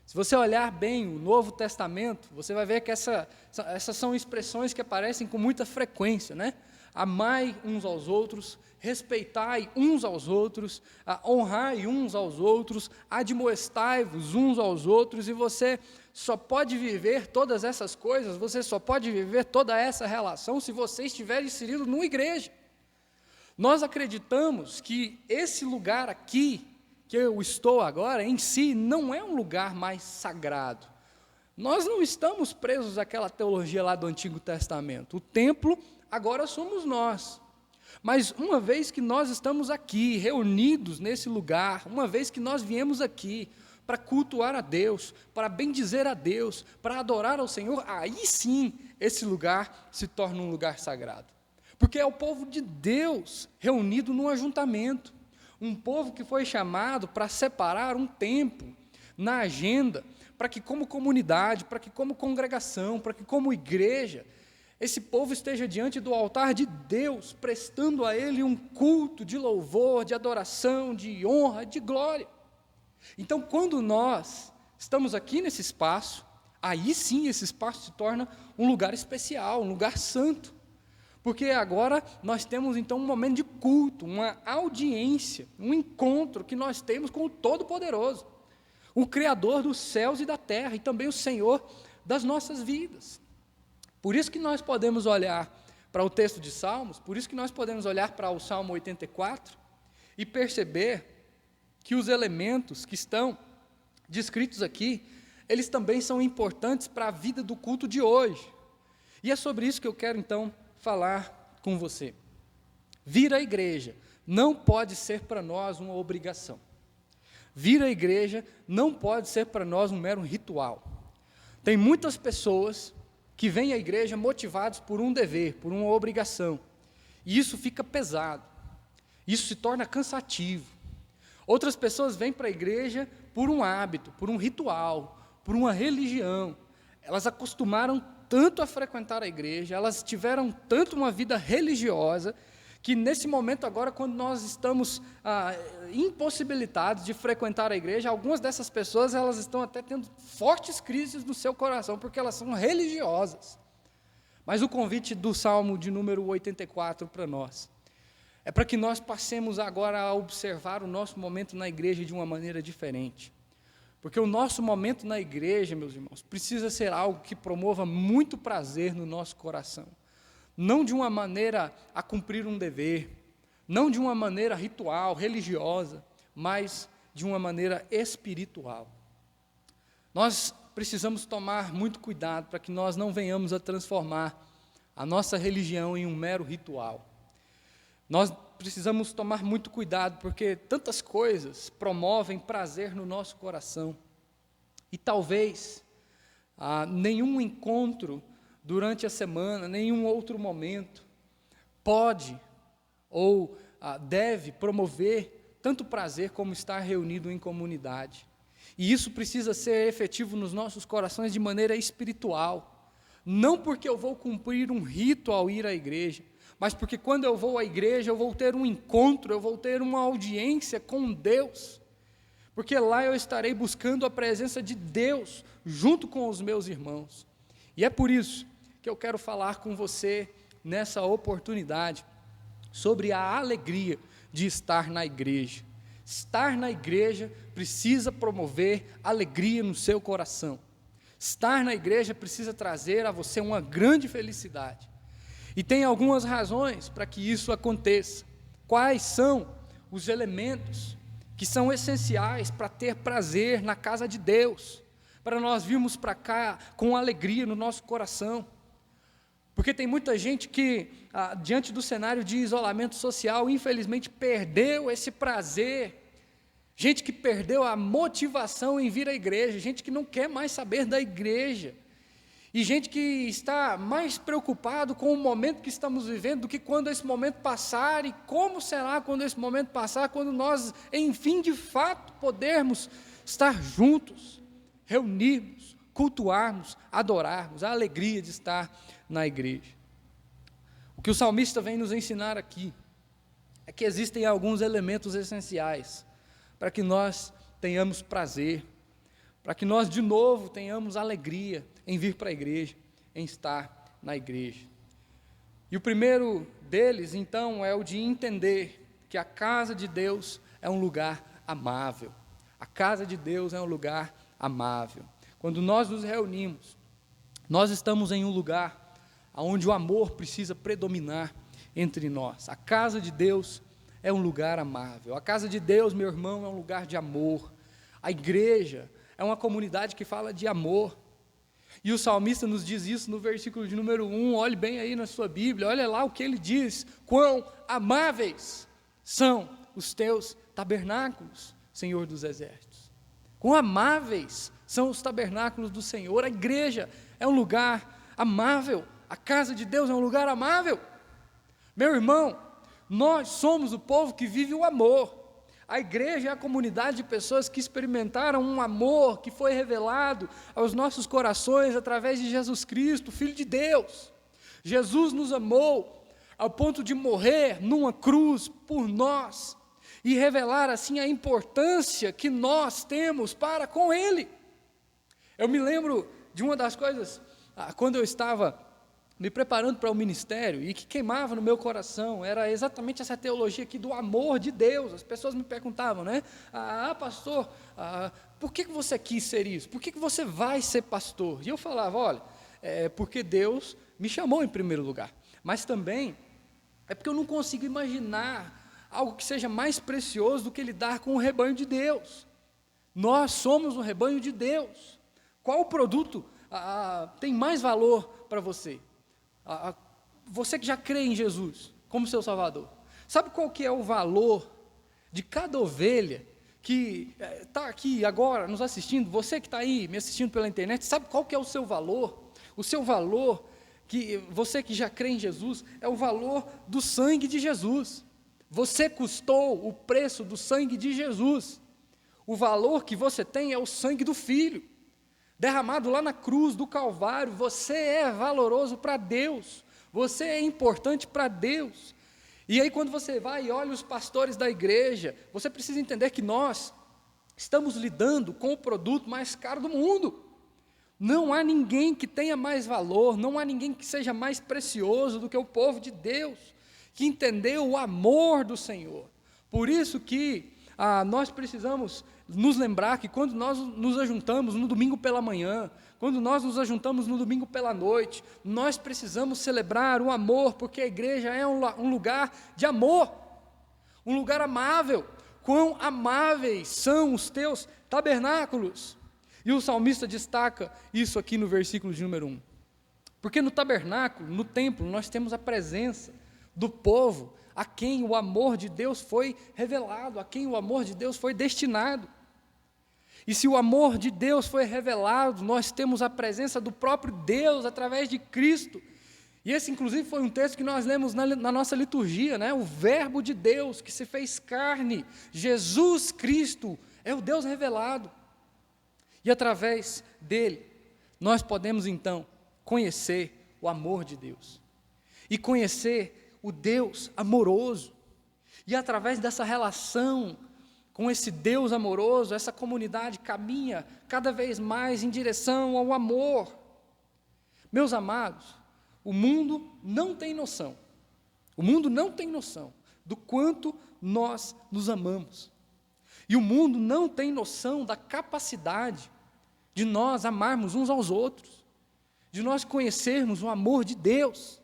Se você olhar bem o Novo Testamento, você vai ver que essas são expressões que aparecem com muita frequência, né? Amai uns aos outros, respeitai uns aos outros, honrai uns aos outros, admoestai-vos uns aos outros, e você só pode viver todas essas coisas, você só pode viver toda essa relação se você estiver inserido numa igreja. Nós acreditamos que esse lugar aqui, que eu estou agora, em si, não é um lugar mais sagrado. Nós não estamos presos àquela teologia lá do Antigo Testamento. O templo agora somos nós. Mas uma vez que nós estamos aqui, reunidos nesse lugar, uma vez que nós viemos aqui para cultuar a Deus, para bendizer a Deus, para adorar ao Senhor, aí sim esse lugar se torna um lugar sagrado. Porque é o povo de Deus reunido num ajuntamento. Um povo que foi chamado para separar um tempo na agenda, para que como comunidade, para que como congregação, para que como igreja, esse povo esteja diante do altar de Deus, prestando a Ele um culto de louvor, de adoração, de honra, de glória. Então, quando nós estamos aqui nesse espaço, aí sim esse espaço se torna um lugar especial, um lugar santo. Porque agora nós temos então um momento de culto, uma audiência, um encontro que nós temos com o Todo-Poderoso, o Criador dos céus e da terra, e também o Senhor das nossas vidas. Por isso que nós podemos olhar para o texto de Salmos, por isso que nós podemos olhar para o Salmo 84 e perceber que os elementos que estão descritos aqui, eles também são importantes para a vida do culto de hoje. E é sobre isso que eu quero então falar com você. Vir à igreja não pode ser para nós uma obrigação. Vir à igreja não pode ser para nós um mero ritual. Tem muitas pessoas que vêm à igreja motivados por um dever, por uma obrigação. E isso fica pesado. Isso se torna cansativo. Outras pessoas vêm para a igreja por um hábito, por um ritual, por uma religião. Elas acostumaram tanto a frequentar a igreja, elas tiveram tanto uma vida religiosa, que nesse momento agora, quando nós estamos impossibilitados de frequentar a igreja, algumas dessas pessoas, elas estão até tendo fortes crises no seu coração, porque elas são religiosas. Mas o convite do Salmo de número 84 para nós, é para que nós passemos agora a observar o nosso momento na igreja de uma maneira diferente. Porque o nosso momento na igreja, meus irmãos, precisa ser algo que promova muito prazer no nosso coração. Não de uma maneira a cumprir um dever, não de uma maneira ritual, religiosa, mas de uma maneira espiritual. Nós precisamos tomar muito cuidado para que nós não venhamos a transformar a nossa religião em um mero ritual. Nós precisamos tomar muito cuidado, porque tantas coisas promovem prazer no nosso coração. E talvez nenhum encontro durante a semana, nenhum outro momento, pode ou deve promover tanto prazer como estar reunido em comunidade. E isso precisa ser efetivo nos nossos corações de maneira espiritual. Não porque eu vou cumprir um rito ao ir à igreja, mas porque quando eu vou à igreja, eu vou ter um encontro, eu vou ter uma audiência com Deus, porque lá eu estarei buscando a presença de Deus, junto com os meus irmãos. E é por isso que eu quero falar com você, nessa oportunidade, sobre a alegria de estar na igreja. Estar na igreja precisa promover alegria no seu coração. Estar na igreja precisa trazer a você uma grande felicidade. E tem algumas razões para que isso aconteça. Quais são os elementos que são essenciais para ter prazer na casa de Deus, para nós virmos para cá com alegria no nosso coração? Porque tem muita gente que, diante do cenário de isolamento social, infelizmente perdeu esse prazer, gente que perdeu a motivação em vir à igreja, gente que não quer mais saber da igreja, e gente que está mais preocupado com o momento que estamos vivendo do que quando esse momento passar, e como será quando esse momento passar, quando nós, enfim, de fato, podermos estar juntos, reunirmos, cultuarmos, adorarmos, a alegria de estar na igreja. O que o salmista vem nos ensinar aqui é que existem alguns elementos essenciais para que nós tenhamos prazer, para que nós de novo tenhamos alegria em vir para a igreja, em estar na igreja. E o primeiro deles, então, é o de entender que a casa de Deus é um lugar amável. A casa de Deus é um lugar amável. Quando nós nos reunimos, nós estamos em um lugar onde o amor precisa predominar entre nós. A casa de Deus é um lugar amável. A casa de Deus, meu irmão, é um lugar de amor. A igreja é uma comunidade que fala de amor. E o salmista nos diz isso no versículo de número 1, olhe bem aí na sua Bíblia, olha lá o que ele diz: quão amáveis são os teus tabernáculos, Senhor dos exércitos. Quão amáveis são os tabernáculos do Senhor. A igreja é um lugar amável, a casa de Deus é um lugar amável. Meu irmão, nós somos o povo que vive o amor. A igreja é a comunidade de pessoas que experimentaram um amor que foi revelado aos nossos corações através de Jesus Cristo, Filho de Deus. Jesus nos amou ao ponto de morrer numa cruz por nós. e revelar assim a importância que nós temos para com Ele. Eu me lembro de uma das coisas, quando eu estava me preparando para o ministério, e que queimava no meu coração, era exatamente essa teologia aqui do amor de Deus. As pessoas me perguntavam, né? Pastor, por que você quis ser isso? Por que você vai ser pastor? E eu falava, olha, porque Deus me chamou em primeiro lugar, mas também é porque eu não consigo imaginar algo que seja mais precioso do que lidar com o rebanho de Deus. Nós somos o rebanho de Deus. Qual produto tem mais valor para você? Você que já crê em Jesus como seu Salvador, sabe qual que é o valor de cada ovelha que está aqui agora nos assistindo? Você que está aí me assistindo pela internet, sabe qual que é o seu valor? O seu valor, que você que já crê em Jesus, é o valor do sangue de Jesus. Você custou o preço do sangue de Jesus. O valor que você tem é o sangue do Filho, derramado lá na cruz do Calvário. Você é valoroso para Deus, você é importante para Deus. E aí quando você vai e olha os pastores da igreja, você precisa entender que nós estamos lidando com o produto mais caro do mundo. Não há ninguém que tenha mais valor, não há ninguém que seja mais precioso do que o povo de Deus, que entendeu o amor do Senhor. Por isso que nós precisamos nos lembrar que quando nós nos ajuntamos no domingo pela manhã, quando nós nos ajuntamos no domingo pela noite, nós precisamos celebrar o amor, porque a igreja é um lugar de amor, um lugar amável. Quão amáveis são os teus tabernáculos! E o salmista destaca isso aqui no versículo de número 1. Porque no tabernáculo, no templo, nós temos a presença do povo a quem o amor de Deus foi revelado, a quem o amor de Deus foi destinado. E se o amor de Deus foi revelado, nós temos a presença do próprio Deus através de Cristo. E esse, inclusive, foi um texto que nós lemos na nossa liturgia, né? O verbo de Deus que se fez carne, Jesus Cristo, é o Deus revelado. E através dele, nós podemos então conhecer o amor de Deus e conhecer o Deus amoroso. E através dessa relação com esse Deus amoroso, essa comunidade caminha cada vez mais em direção ao amor. Meus amados, o mundo não tem noção do quanto nós nos amamos. E o mundo não tem noção da capacidade de nós amarmos uns aos outros, de nós conhecermos o amor de Deus,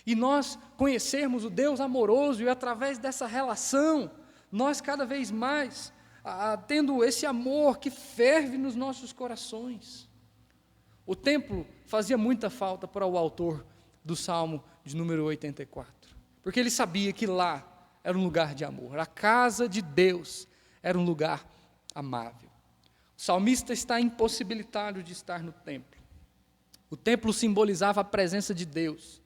e nós conhecermos o Deus amoroso, e através dessa relação, nós cada vez mais, tendo esse amor que ferve nos nossos corações. O templo fazia muita falta para o autor do Salmo de número 84, porque ele sabia que lá era um lugar de amor, a casa de Deus era um lugar amável. O salmista está impossibilitado de estar no templo. O templo simbolizava a presença de Deus,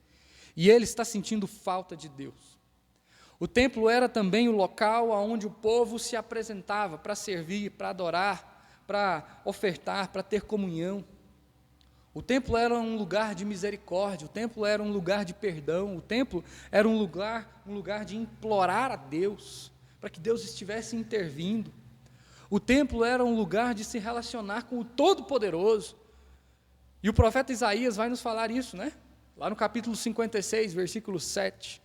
e ele está sentindo falta de Deus. O templo era também o local onde o povo se apresentava para servir, para adorar, para ofertar, para ter comunhão. O templo era um lugar de misericórdia, o templo era um lugar de perdão, o templo era um lugar de implorar a Deus, para que Deus estivesse intervindo. O templo era um lugar de se relacionar com o Todo-Poderoso. E o profeta Isaías vai nos falar isso, né? Lá no capítulo 56, versículo 7.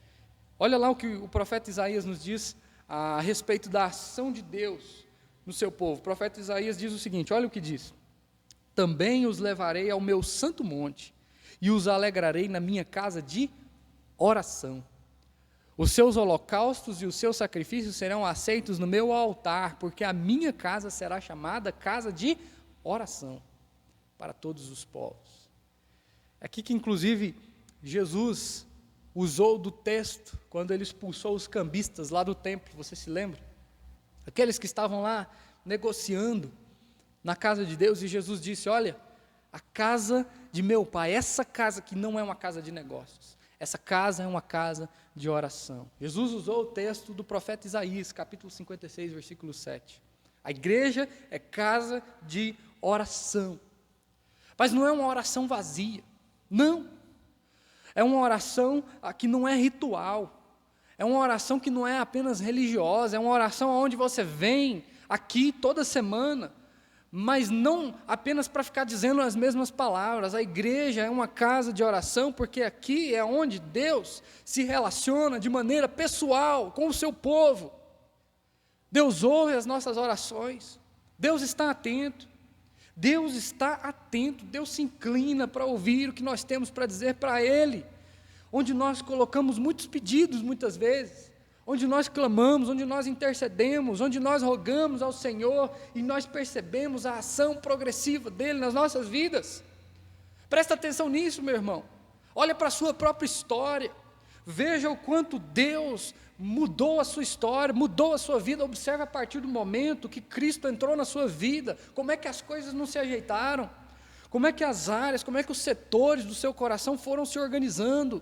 Olha lá o que o profeta Isaías nos diz a respeito da ação de Deus no seu povo. O profeta Isaías diz o seguinte, olha o que diz: também os levarei ao meu santo monte, e os alegrarei na minha casa de oração. Os seus holocaustos e os seus sacrifícios serão aceitos no meu altar, porque a minha casa será chamada casa de oração para todos os povos. É aqui que, inclusive, Jesus usou do texto, quando ele expulsou os cambistas lá do templo, você se lembra? Aqueles que estavam lá negociando na casa de Deus, e Jesus disse, olha, a casa de meu pai, essa casa que não é uma casa de negócios, essa casa é uma casa de oração. Jesus usou o texto do profeta Isaías, capítulo 56, versículo 7. A igreja é casa de oração. Mas não é uma oração vazia, não. É uma oração que não é ritual. É uma oração que não é apenas religiosa, é uma oração onde você vem aqui toda semana, mas não apenas para ficar dizendo as mesmas palavras. A igreja é uma casa de oração, porque aqui é onde Deus se relaciona de maneira pessoal com o seu povo. Deus ouve as nossas orações, Deus está atento, Deus se inclina para ouvir o que nós temos para dizer para Ele, onde nós colocamos muitos pedidos muitas vezes, onde nós clamamos, onde nós intercedemos, onde nós rogamos ao Senhor e nós percebemos a ação progressiva dEle nas nossas vidas. Presta atenção nisso, meu irmão. Olha para a sua própria história, veja o quanto Deus mudou a sua história, mudou a sua vida. Observe a partir do momento que Cristo entrou na sua vida, como é que as coisas não se ajeitaram, como é que as áreas, como é que os setores do seu coração foram se organizando.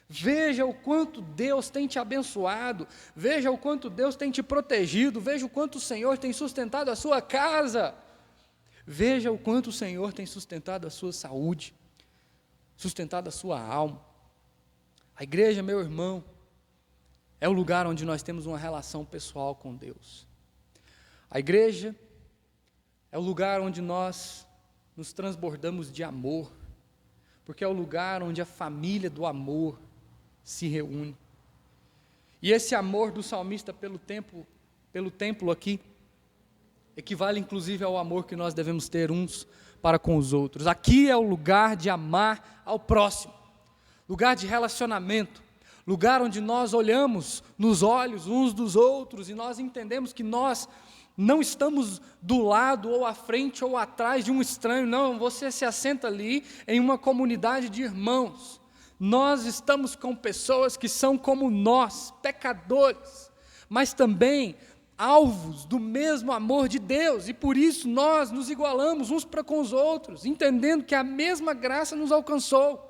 Veja o quanto Deus tem te abençoado, veja o quanto Deus tem te protegido, veja o quanto o Senhor tem sustentado a sua casa, veja o quanto o Senhor tem sustentado a sua saúde, sustentado a sua alma. A igreja, meu irmão, é o lugar onde nós temos uma relação pessoal com Deus. A igreja é o lugar onde nós nos transbordamos de amor, porque é o lugar onde a família do amor se reúne. E esse amor do salmista pelo templo aqui, equivale inclusive ao amor que nós devemos ter uns para com os outros. Aqui é o lugar de amar ao próximo, lugar de relacionamento, lugar onde nós olhamos nos olhos uns dos outros e nós entendemos que nós não estamos do lado ou à frente ou atrás de um estranho, não, você se assenta ali em uma comunidade de irmãos. Nós estamos com pessoas que são como nós, pecadores, mas também alvos do mesmo amor de Deus, e por isso nós nos igualamos uns para com os outros, entendendo que a mesma graça nos alcançou.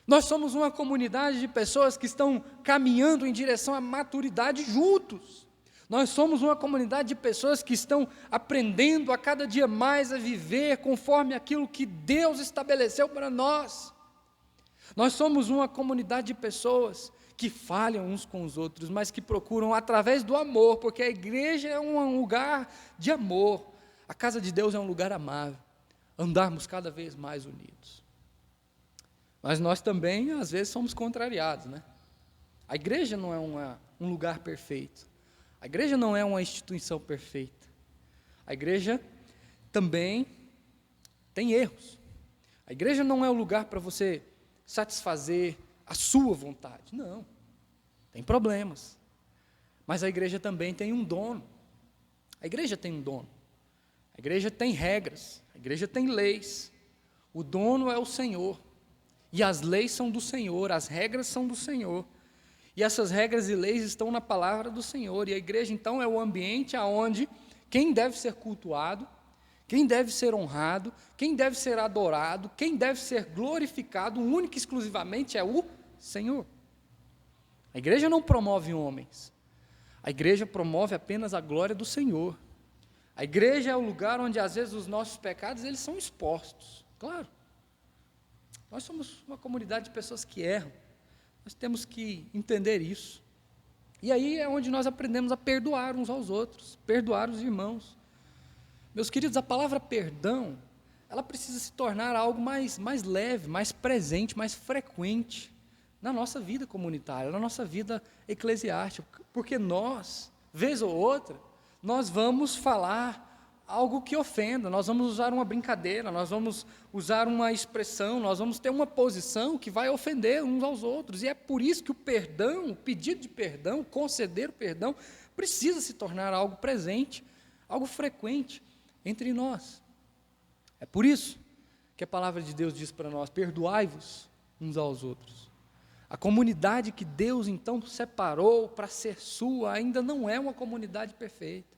Nós somos uma comunidade de pessoas que estão caminhando em direção à maturidade juntos. Nós somos uma comunidade de pessoas que estão aprendendo a cada dia mais a viver conforme aquilo que Deus estabeleceu para nós. Nós somos uma comunidade de pessoas que falham uns com os outros, mas que procuram através do amor, porque a igreja é um lugar de amor, a casa de Deus é um lugar amável, andarmos cada vez mais unidos. Mas nós também, às vezes, somos contrariados, né? A igreja não é um lugar perfeito, a igreja não é uma instituição perfeita, a igreja também tem erros, a igreja não é o lugar para você satisfazer a sua vontade, não, tem problemas, mas a igreja também tem um dono, a igreja tem um dono, a igreja tem regras, a igreja tem leis, o dono é o Senhor, e as leis são do Senhor, as regras são do Senhor, e essas regras e leis estão na palavra do Senhor, e a igreja então é o ambiente onde quem deve ser cultuado, quem deve ser honrado, quem deve ser adorado, quem deve ser glorificado, único e exclusivamente é o Senhor. A igreja não promove homens, a igreja promove apenas a glória do Senhor. A igreja é o lugar onde às vezes os nossos pecados eles são expostos, claro. Nós somos uma comunidade de pessoas que erram, nós temos que entender isso. E aí é onde nós aprendemos a perdoar uns aos outros, perdoar os irmãos. Meus queridos, a palavra perdão, ela precisa se tornar algo mais leve, mais presente, mais frequente na nossa vida comunitária, na nossa vida eclesiástica, porque nós, vez ou outra, nós vamos falar algo que ofenda, nós vamos usar uma brincadeira, nós vamos usar uma expressão, nós vamos ter uma posição que vai ofender uns aos outros, e é por isso que o perdão, o pedido de perdão, conceder o perdão, precisa se tornar algo presente, algo frequente entre nós. É por isso que a palavra de Deus diz para nós, perdoai-vos uns aos outros. A comunidade que Deus então separou para ser sua ainda não é uma comunidade perfeita.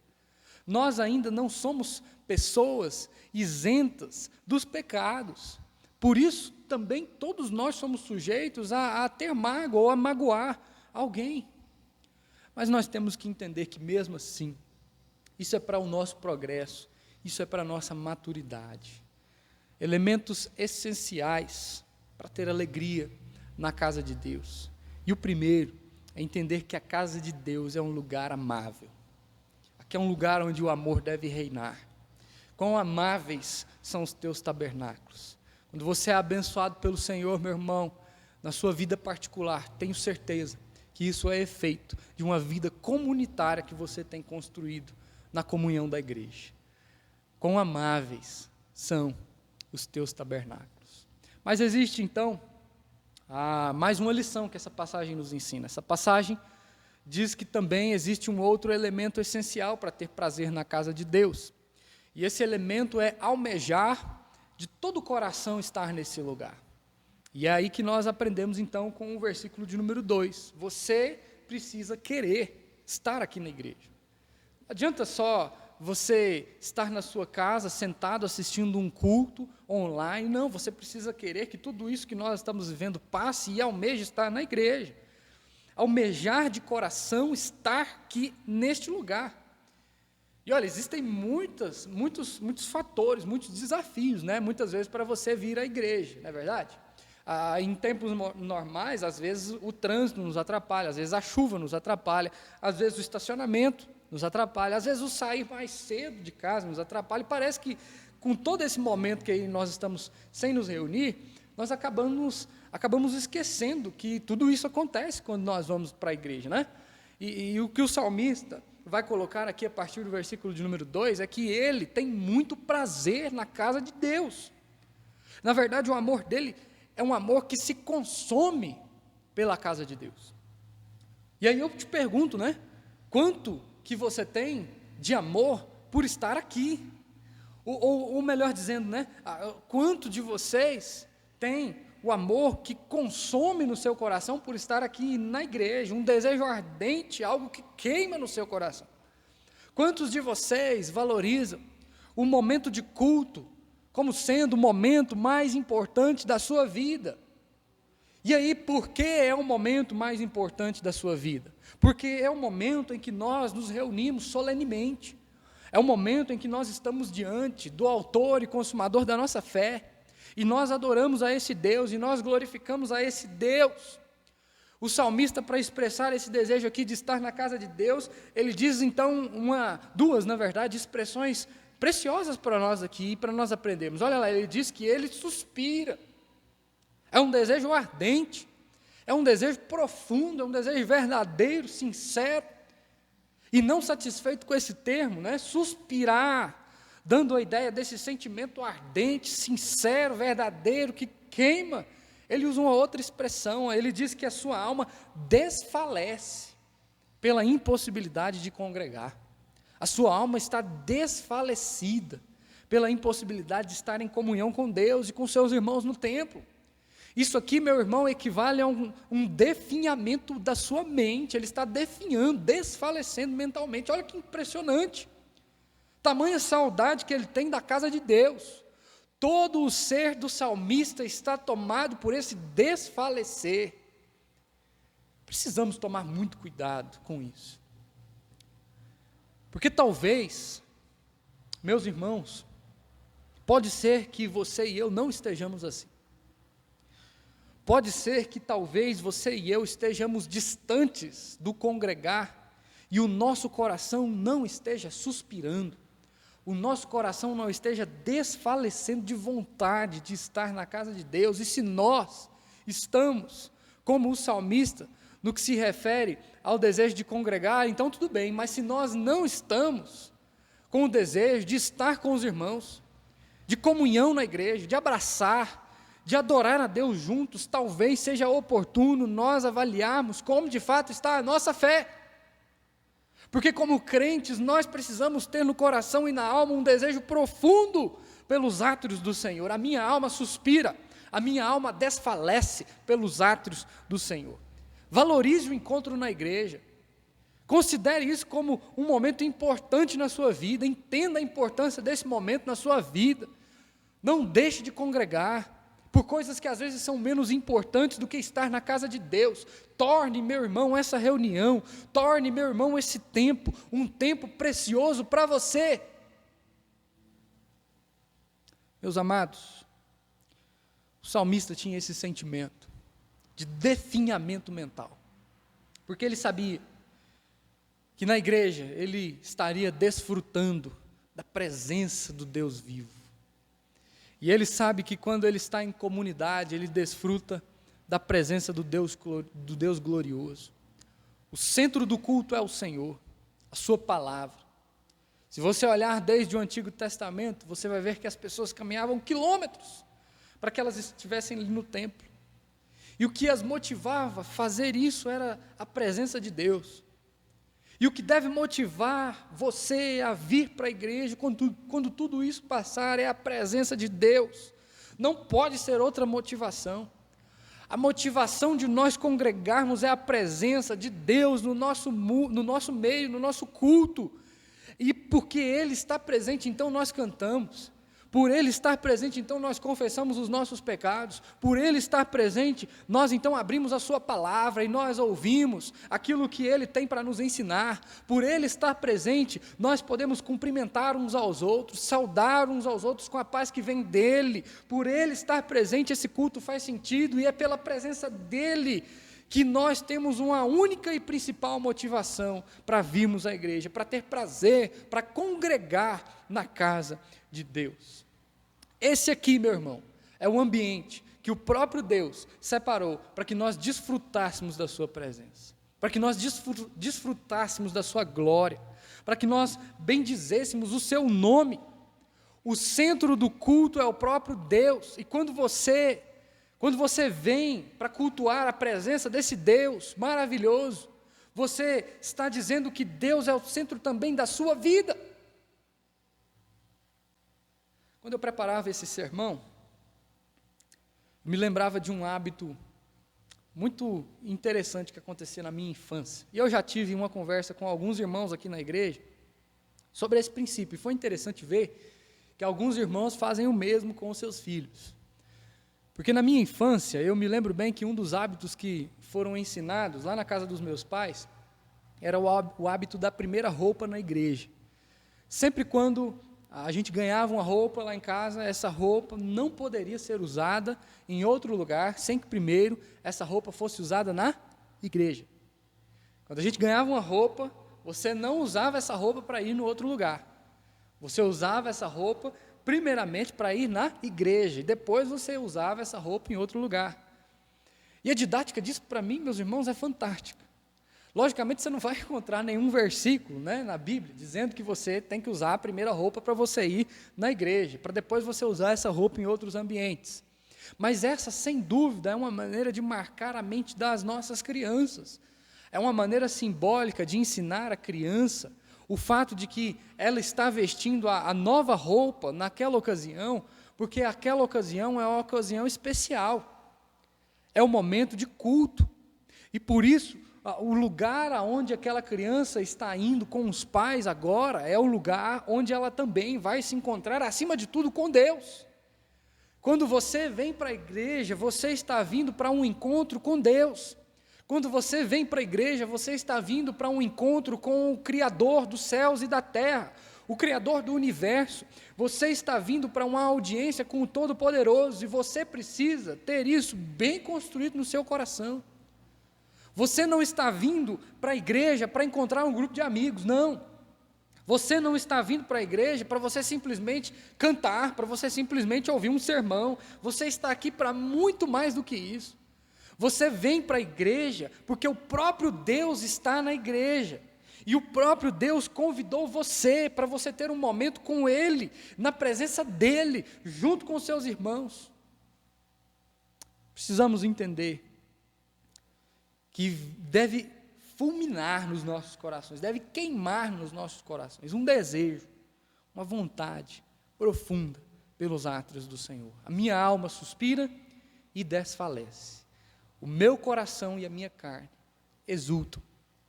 Nós ainda não somos pessoas isentas dos pecados. Por isso, também todos nós somos sujeitos a ter mágoa ou a magoar alguém. Mas nós temos que entender que mesmo assim, isso é para o nosso progresso, isso é para a nossa maturidade. Elementos essenciais para ter alegria na casa de Deus. E o primeiro é entender que a casa de Deus é um lugar amável. Aqui é um lugar onde o amor deve reinar. Quão amáveis são os teus tabernáculos. Quando você é abençoado pelo Senhor, meu irmão, na sua vida particular, tenho certeza que isso é efeito de uma vida comunitária que você tem construído na comunhão da igreja. Quão amáveis são os teus tabernáculos. Mas existe então mais uma lição que essa passagem nos ensina. Essa passagem diz que também existe um outro elemento essencial para ter prazer na casa de Deus. E esse elemento é almejar de todo o coração estar nesse lugar. E é aí que nós aprendemos então com o versículo de número 2. Você precisa querer estar aqui na igreja. Não adianta só você estar na sua casa, sentado, assistindo um culto online. Não, você precisa querer que tudo isso que nós estamos vivendo passe e almeje estar na igreja. Almejar de coração estar aqui neste lugar. E olha, existem muitos fatores, muitos desafios, né? Muitas vezes para você vir à igreja, não é verdade? Em tempos normais, às vezes o trânsito nos atrapalha, às vezes a chuva nos atrapalha, às vezes o estacionamento nos atrapalha, às vezes o sair mais cedo de casa nos atrapalha. E parece que com todo esse momento que nós estamos sem nos reunir, nós acabamos esquecendo que tudo isso acontece quando nós vamos para a igreja, né? E o que o salmista vai colocar aqui a partir do versículo de número 2 é que ele tem muito prazer na casa de Deus. Na verdade, o amor dele é um amor que se consome pela casa de Deus. E aí eu te pergunto, né? Quanto que você tem de amor por estar aqui? Ou melhor dizendo, né? Quanto de vocês tem o amor que consome no seu coração por estar aqui na igreja? Um desejo ardente, algo que queima no seu coração. Quantos de vocês valorizam o momento de culto como sendo o momento mais importante da sua vida? E aí, por que é o momento mais importante da sua vida? Porque é o momento em que nós nos reunimos solenemente. É o momento em que nós estamos diante do autor e consumador da nossa fé. E nós adoramos a esse Deus, e nós glorificamos a esse Deus. O salmista, para expressar esse desejo aqui de estar na casa de Deus, ele diz então duas, na verdade, expressões preciosas para nós aqui, para nós aprendermos. Olha lá, ele diz que ele suspira. É um desejo ardente, é um desejo profundo, é um desejo verdadeiro, sincero. E não satisfeito com esse termo, né? Suspirar, dando a ideia desse sentimento ardente, sincero, verdadeiro, que queima. Ele usa uma outra expressão, ele diz que a sua alma desfalece pela impossibilidade de congregar. A sua alma está desfalecida pela impossibilidade de estar em comunhão com Deus e com seus irmãos no templo. Isso aqui, meu irmão, equivale a um definhamento da sua mente. Ele está definhando, desfalecendo mentalmente. Olha que impressionante. Tamanha saudade que ele tem da casa de Deus. Todo o ser do salmista está tomado por esse desfalecer. Precisamos tomar muito cuidado com isso. Porque talvez, meus irmãos, pode ser que você e eu não estejamos assim. Pode ser que talvez você e eu estejamos distantes do congregar e o nosso coração não esteja suspirando, o nosso coração não esteja desfalecendo de vontade de estar na casa de Deus. E se nós estamos, como o salmista, no que se refere ao desejo de congregar, então tudo bem, mas se nós não estamos com o desejo de estar com os irmãos, de comunhão na igreja, de abraçar, de adorar a Deus juntos, talvez seja oportuno nós avaliarmos como de fato está a nossa fé. Porque como crentes, nós precisamos ter no coração e na alma um desejo profundo pelos átrios do Senhor. A minha alma suspira, a minha alma desfalece pelos átrios do Senhor. Valorize o encontro na igreja. Considere isso como um momento importante na sua vida. Entenda a importância desse momento na sua vida. Não deixe de congregar por coisas que às vezes são menos importantes do que estar na casa de Deus. Torne, meu irmão, essa reunião, torne, meu irmão, esse tempo, um tempo precioso para você. Meus amados, o salmista tinha esse sentimento de definhamento mental. porque ele sabia que na igreja ele estaria desfrutando da presença do Deus vivo. E ele sabe que quando ele está em comunidade, ele desfruta da presença do Deus glorioso. O centro do culto é o Senhor, a sua palavra. Se você olhar desde o Antigo Testamento, você vai ver que as pessoas caminhavam quilômetros para que elas estivessem ali no templo. E o que as motivava a fazer isso era a presença de Deus. E o que deve motivar você a vir para a igreja quando tudo isso passar é a presença de Deus. Não pode ser outra motivação. A motivação de nós congregarmos é a presença de Deus no nosso meio, no nosso culto. E porque Ele está presente, então nós cantamos. Por Ele estar presente, então nós confessamos os nossos pecados. Por Ele estar presente, nós então abrimos a Sua palavra e nós ouvimos aquilo que Ele tem para nos ensinar. Por Ele estar presente, nós podemos cumprimentar uns aos outros, saudar uns aos outros com a paz que vem dEle. Por Ele estar presente, esse culto faz sentido e é pela presença dEle que nós temos uma única e principal motivação para virmos à igreja, para ter prazer, para congregar na casa de Deus. Esse aqui, meu irmão, é o ambiente que o próprio Deus separou para que nós desfrutássemos da sua presença, para que nós desfrutássemos da sua glória, para que nós bendizêssemos o seu nome. O centro do culto é o próprio Deus, e quando você vem para cultuar a presença desse Deus maravilhoso, você está dizendo que Deus é o centro também da sua vida. Quando eu preparava esse sermão, me lembrava de um hábito muito interessante que acontecia na minha infância. E eu já tive uma conversa com alguns irmãos aqui na igreja sobre esse princípio. E foi interessante ver que alguns irmãos fazem o mesmo com os seus filhos. Porque na minha infância, eu me lembro bem que um dos hábitos que foram ensinados lá na casa dos meus pais era o hábito da primeira roupa na igreja. Sempre quando a gente ganhava uma roupa lá em casa, essa roupa não poderia ser usada em outro lugar, sem que primeiro essa roupa fosse usada na igreja. Quando a gente ganhava uma roupa, você não usava essa roupa para ir no outro lugar. Você usava essa roupa primeiramente para ir na igreja, e depois você usava essa roupa em outro lugar. E a didática disso, para mim, meus irmãos, é fantástica. Logicamente, você não vai encontrar nenhum versículo, na Bíblia, dizendo que você tem que usar a primeira roupa para você ir na igreja, para depois você usar essa roupa em outros ambientes. Mas essa, sem dúvida, é uma maneira de marcar a mente das nossas crianças. É uma maneira simbólica de ensinar a criança o fato de que ela está vestindo a nova roupa naquela ocasião, porque aquela ocasião é uma ocasião especial. É um momento de culto. E por isso, o lugar aonde aquela criança está indo com os pais agora é o lugar onde ela também vai se encontrar, acima de tudo, com Deus. Quando você vem para a igreja, você está vindo para um encontro com Deus. Quando você vem para a igreja, você está vindo para um encontro com o Criador dos céus e da terra, o Criador do universo. Você está vindo para uma audiência com o Todo-Poderoso, e você precisa ter isso bem construído no seu coração. Você não está vindo para a igreja para encontrar um grupo de amigos, não. Você não está vindo para a igreja para você simplesmente cantar, para você simplesmente ouvir um sermão. Você está aqui para muito mais do que isso. Você vem para a igreja porque o próprio Deus está na igreja. E o próprio Deus convidou você para você ter um momento com Ele, na presença dEle, junto com seus irmãos. Precisamos entender que deve fulminar nos nossos corações, deve queimar nos nossos corações um desejo, uma vontade profunda pelos átrios do Senhor. A minha alma suspira e desfalece. O meu coração e a minha carne exultam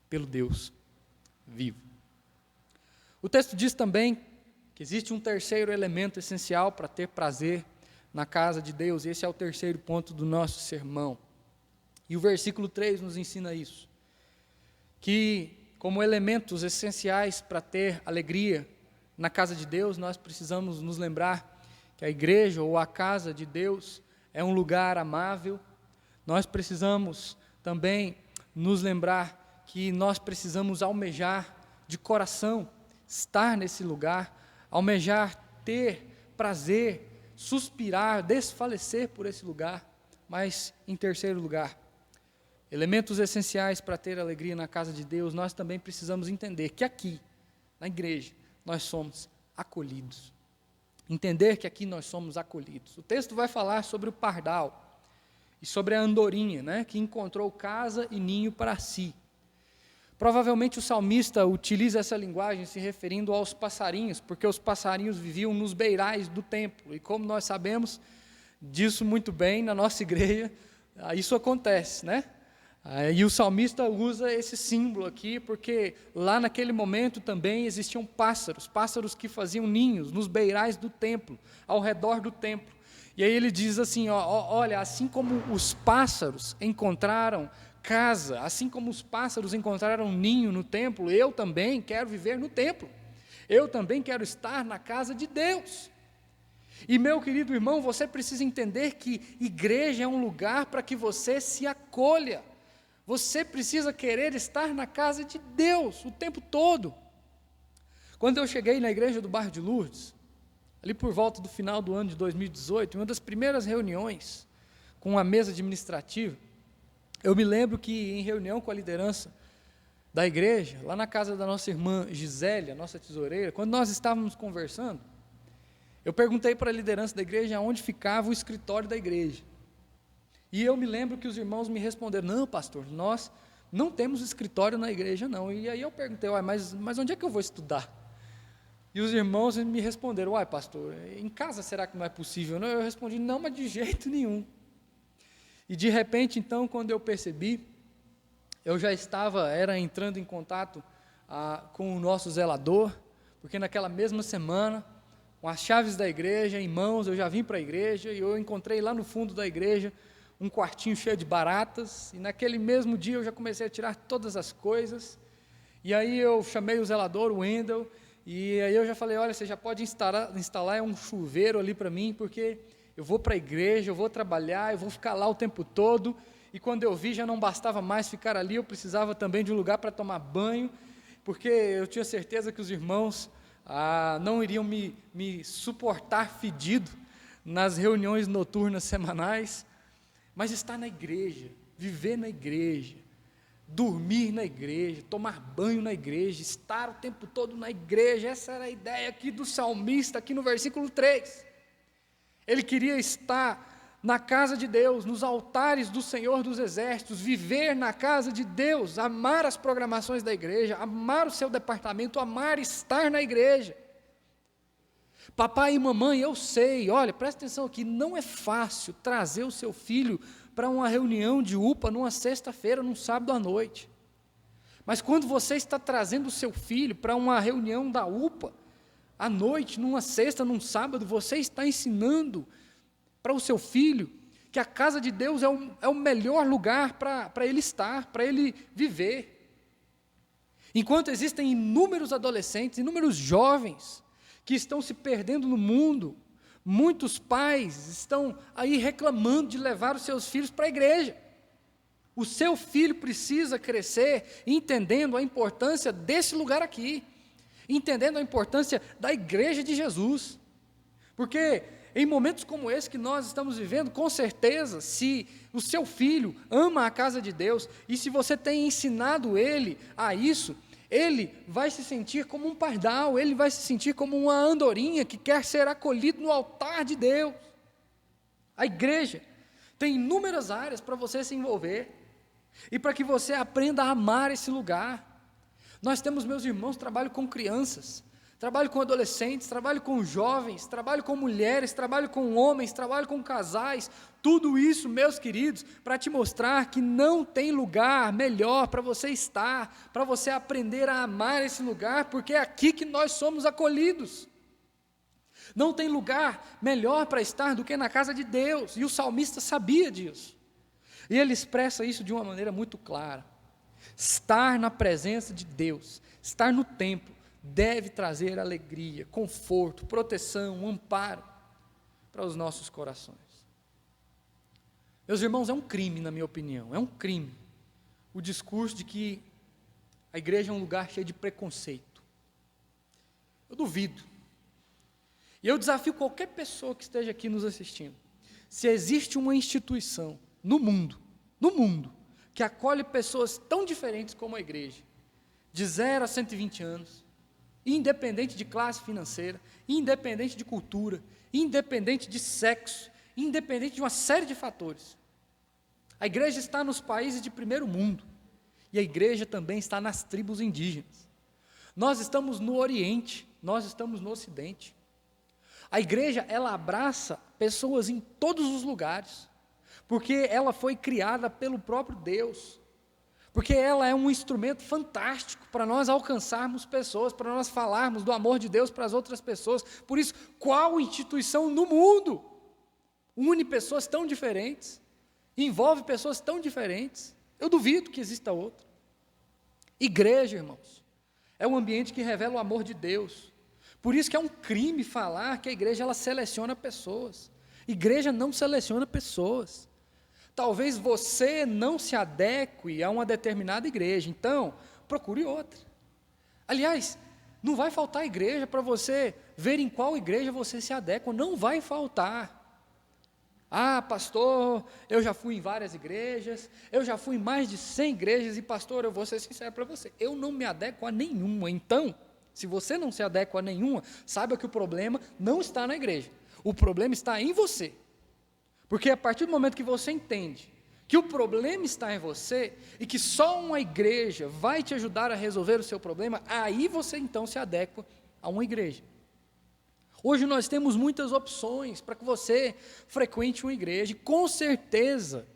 pelo Deus vivo. O texto diz também que existe um terceiro elemento essencial para ter prazer na casa de Deus, e esse é o terceiro ponto do nosso sermão. E o versículo 3 nos ensina isso, que como elementos essenciais para ter alegria na casa de Deus, nós precisamos nos lembrar que a igreja ou a casa de Deus é um lugar amável. Nós precisamos também nos lembrar que nós precisamos almejar de coração, estar nesse lugar, almejar ter prazer, suspirar, desfalecer por esse lugar. Mas, em terceiro lugar, elementos essenciais para ter alegria na casa de Deus, nós também precisamos entender que aqui, na igreja, nós somos acolhidos. Entender que aqui nós somos acolhidos. O texto vai falar sobre o pardal e sobre a andorinha, né, que encontrou casa e ninho para si. Provavelmente o salmista utiliza essa linguagem se referindo aos passarinhos, porque os passarinhos viviam nos beirais do templo, e como nós sabemos disso muito bem na nossa igreja, isso acontece, né? E o salmista usa esse símbolo aqui, porque lá naquele momento também existiam pássaros que faziam ninhos nos beirais do templo, ao redor do templo. E aí ele diz assim, olha, assim como os pássaros encontraram casa, assim como os pássaros encontraram ninho no templo, eu também quero viver no templo, eu também quero estar na casa de Deus. E meu querido irmão, você precisa entender que igreja é um lugar para que você se acolha, você precisa querer estar na casa de Deus o tempo todo. Quando eu cheguei na igreja do Bairro de Lourdes, ali por volta do final do ano de 2018, uma das primeiras reuniões com a mesa administrativa, eu me lembro que em reunião com a liderança da igreja, lá na casa da nossa irmã Gisélia, nossa tesoureira, quando nós estávamos conversando, eu perguntei para a liderança da igreja onde ficava o escritório da igreja. E eu me lembro que os irmãos me responderam, não pastor, nós não temos escritório na igreja não. E aí eu perguntei, mas onde é que eu vou estudar? E os irmãos me responderam, pastor, em casa será que não é possível? Não, eu respondi, não, mas de jeito nenhum. E de repente, então, quando eu percebi, eu já era entrando em contato com o nosso zelador, porque naquela mesma semana, com as chaves da igreja em mãos, eu já vim para a igreja, e eu encontrei lá no fundo da igreja um quartinho cheio de baratas, e naquele mesmo dia eu já comecei a tirar todas as coisas, e aí eu chamei o zelador, o Wendel, e aí eu já falei, olha, você já pode instalar um chuveiro ali para mim, porque eu vou para a igreja, eu vou trabalhar, eu vou ficar lá o tempo todo, e quando eu vi já não bastava mais ficar ali, eu precisava também de um lugar para tomar banho, porque eu tinha certeza que os irmãos não iriam me suportar fedido nas reuniões noturnas semanais, mas estar na igreja, viver na igreja, dormir na igreja, tomar banho na igreja, estar o tempo todo na igreja, essa era a ideia aqui do salmista, aqui no versículo 3. Ele queria estar na casa de Deus, nos altares do Senhor dos Exércitos, viver na casa de Deus, amar as programações da igreja, amar o seu departamento, amar estar na igreja. Papai e mamãe, eu sei, olha, presta atenção aqui, não é fácil trazer o seu filho para uma reunião de UPA numa sexta-feira, num sábado à noite. Mas quando você está trazendo o seu filho para uma reunião da UPA, à noite, numa sexta, num sábado, você está ensinando para o seu filho que a casa de Deus é o melhor lugar para ele estar, para ele viver. Enquanto existem inúmeros adolescentes, inúmeros jovens que estão se perdendo no mundo, muitos pais estão aí reclamando de levar os seus filhos para a igreja. O seu filho precisa crescer entendendo a importância desse lugar aqui, entendendo a importância da igreja de Jesus, porque em momentos como esse que nós estamos vivendo, com certeza, se o seu filho ama a casa de Deus, e se você tem ensinado ele a isso, ele vai se sentir como um pardal, ele vai se sentir como uma andorinha que quer ser acolhido no altar de Deus. A igreja tem inúmeras áreas para você se envolver, e para que você aprenda a amar esse lugar. Nós temos, meus irmãos, trabalho com crianças, trabalho com adolescentes, trabalho com jovens, trabalho com mulheres, trabalho com homens, trabalho com casais, tudo isso, meus queridos, para te mostrar que não tem lugar melhor para você estar, para você aprender a amar esse lugar, porque é aqui que nós somos acolhidos. Não tem lugar melhor para estar do que na casa de Deus, e o salmista sabia disso, e ele expressa isso de uma maneira muito clara. Estar na presença de Deus, estar no templo, deve trazer alegria, conforto, proteção, amparo para os nossos corações. Meus irmãos, é um crime, na minha opinião, é um crime o discurso de que a igreja é um lugar cheio de preconceito. Eu duvido. E eu desafio qualquer pessoa que esteja aqui nos assistindo. Se existe uma instituição no mundo, que acolhe pessoas tão diferentes como a igreja, de 0 a 120 anos, independente de classe financeira, independente de cultura, independente de sexo, independente de uma série de fatores. A igreja está nos países de primeiro mundo, e a igreja também está nas tribos indígenas. Nós estamos no Oriente, nós estamos no Ocidente. A igreja, ela abraça pessoas em todos os lugares, porque ela foi criada pelo próprio Deus, porque ela é um instrumento fantástico para nós alcançarmos pessoas, para nós falarmos do amor de Deus para as outras pessoas. Por isso, qual instituição no mundo une pessoas tão diferentes, envolve pessoas tão diferentes? Eu duvido que exista outra. Igreja, irmãos, é um ambiente que revela o amor de Deus. Por isso que é um crime falar que a igreja ela seleciona pessoas. Igreja não seleciona pessoas. Talvez você não se adeque a uma determinada igreja, então procure outra. Aliás, não vai faltar igreja para você ver em qual igreja você se adequa, não vai faltar. Ah, pastor, eu já fui em várias igrejas, eu já fui em mais de 100 igrejas, e pastor, eu vou ser sincero para você, eu não me adequo a nenhuma. Então, se você não se adequa a nenhuma, saiba que o problema não está na igreja, o problema está em você. Porque a partir do momento que você entende que o problema está em você, e que só uma igreja vai te ajudar a resolver o seu problema, aí você então se adequa a uma igreja. Hoje nós temos muitas opções para que você frequente uma igreja, e com certeza,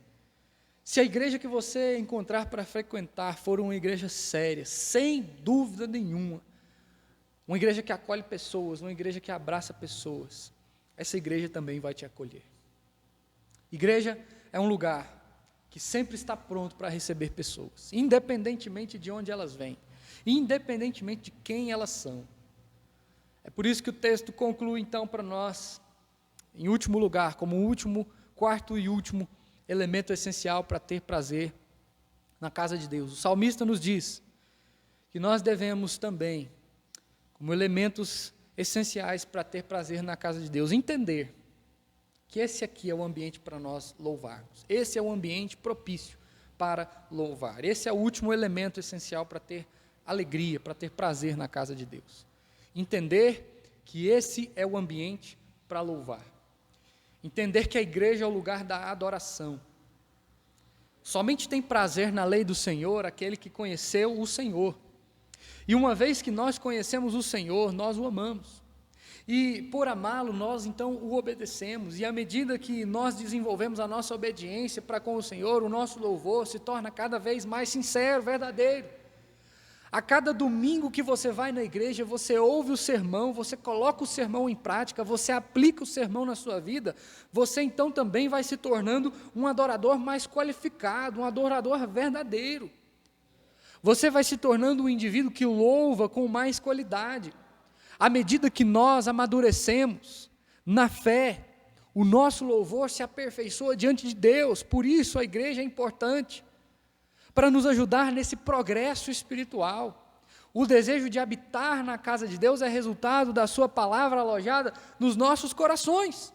se a igreja que você encontrar para frequentar for uma igreja séria, sem dúvida nenhuma, uma igreja que acolhe pessoas, uma igreja que abraça pessoas, essa igreja também vai te acolher. Igreja é um lugar que sempre está pronto para receber pessoas, independentemente de onde elas vêm, independentemente de quem elas são. É por isso que o texto conclui então para nós, em último lugar, como quarto e último elemento essencial para ter prazer na casa de Deus. O salmista nos diz que nós devemos também, como elementos essenciais para ter prazer na casa de Deus, entender que esse aqui é o ambiente para nós louvarmos. Esse é o ambiente propício para louvar. Esse é o último elemento essencial para ter alegria, para ter prazer na casa de Deus. Entender que esse é o ambiente para louvar. Entender que a igreja é o lugar da adoração. Somente tem prazer na lei do Senhor aquele que conheceu o Senhor. E uma vez que nós conhecemos o Senhor, nós o amamos. E por amá-lo, nós então o obedecemos. E à medida que nós desenvolvemos a nossa obediência para com o Senhor, o nosso louvor se torna cada vez mais sincero, verdadeiro. A cada domingo que você vai na igreja, você ouve o sermão, você coloca o sermão em prática, você aplica o sermão na sua vida, você então também vai se tornando um adorador mais qualificado, um adorador verdadeiro. Você vai se tornando um indivíduo que louva com mais qualidade. À medida que nós amadurecemos na fé, o nosso louvor se aperfeiçoa diante de Deus. Por isso a igreja é importante, para nos ajudar nesse progresso espiritual. O desejo de habitar na casa de Deus é resultado da sua palavra alojada nos nossos corações.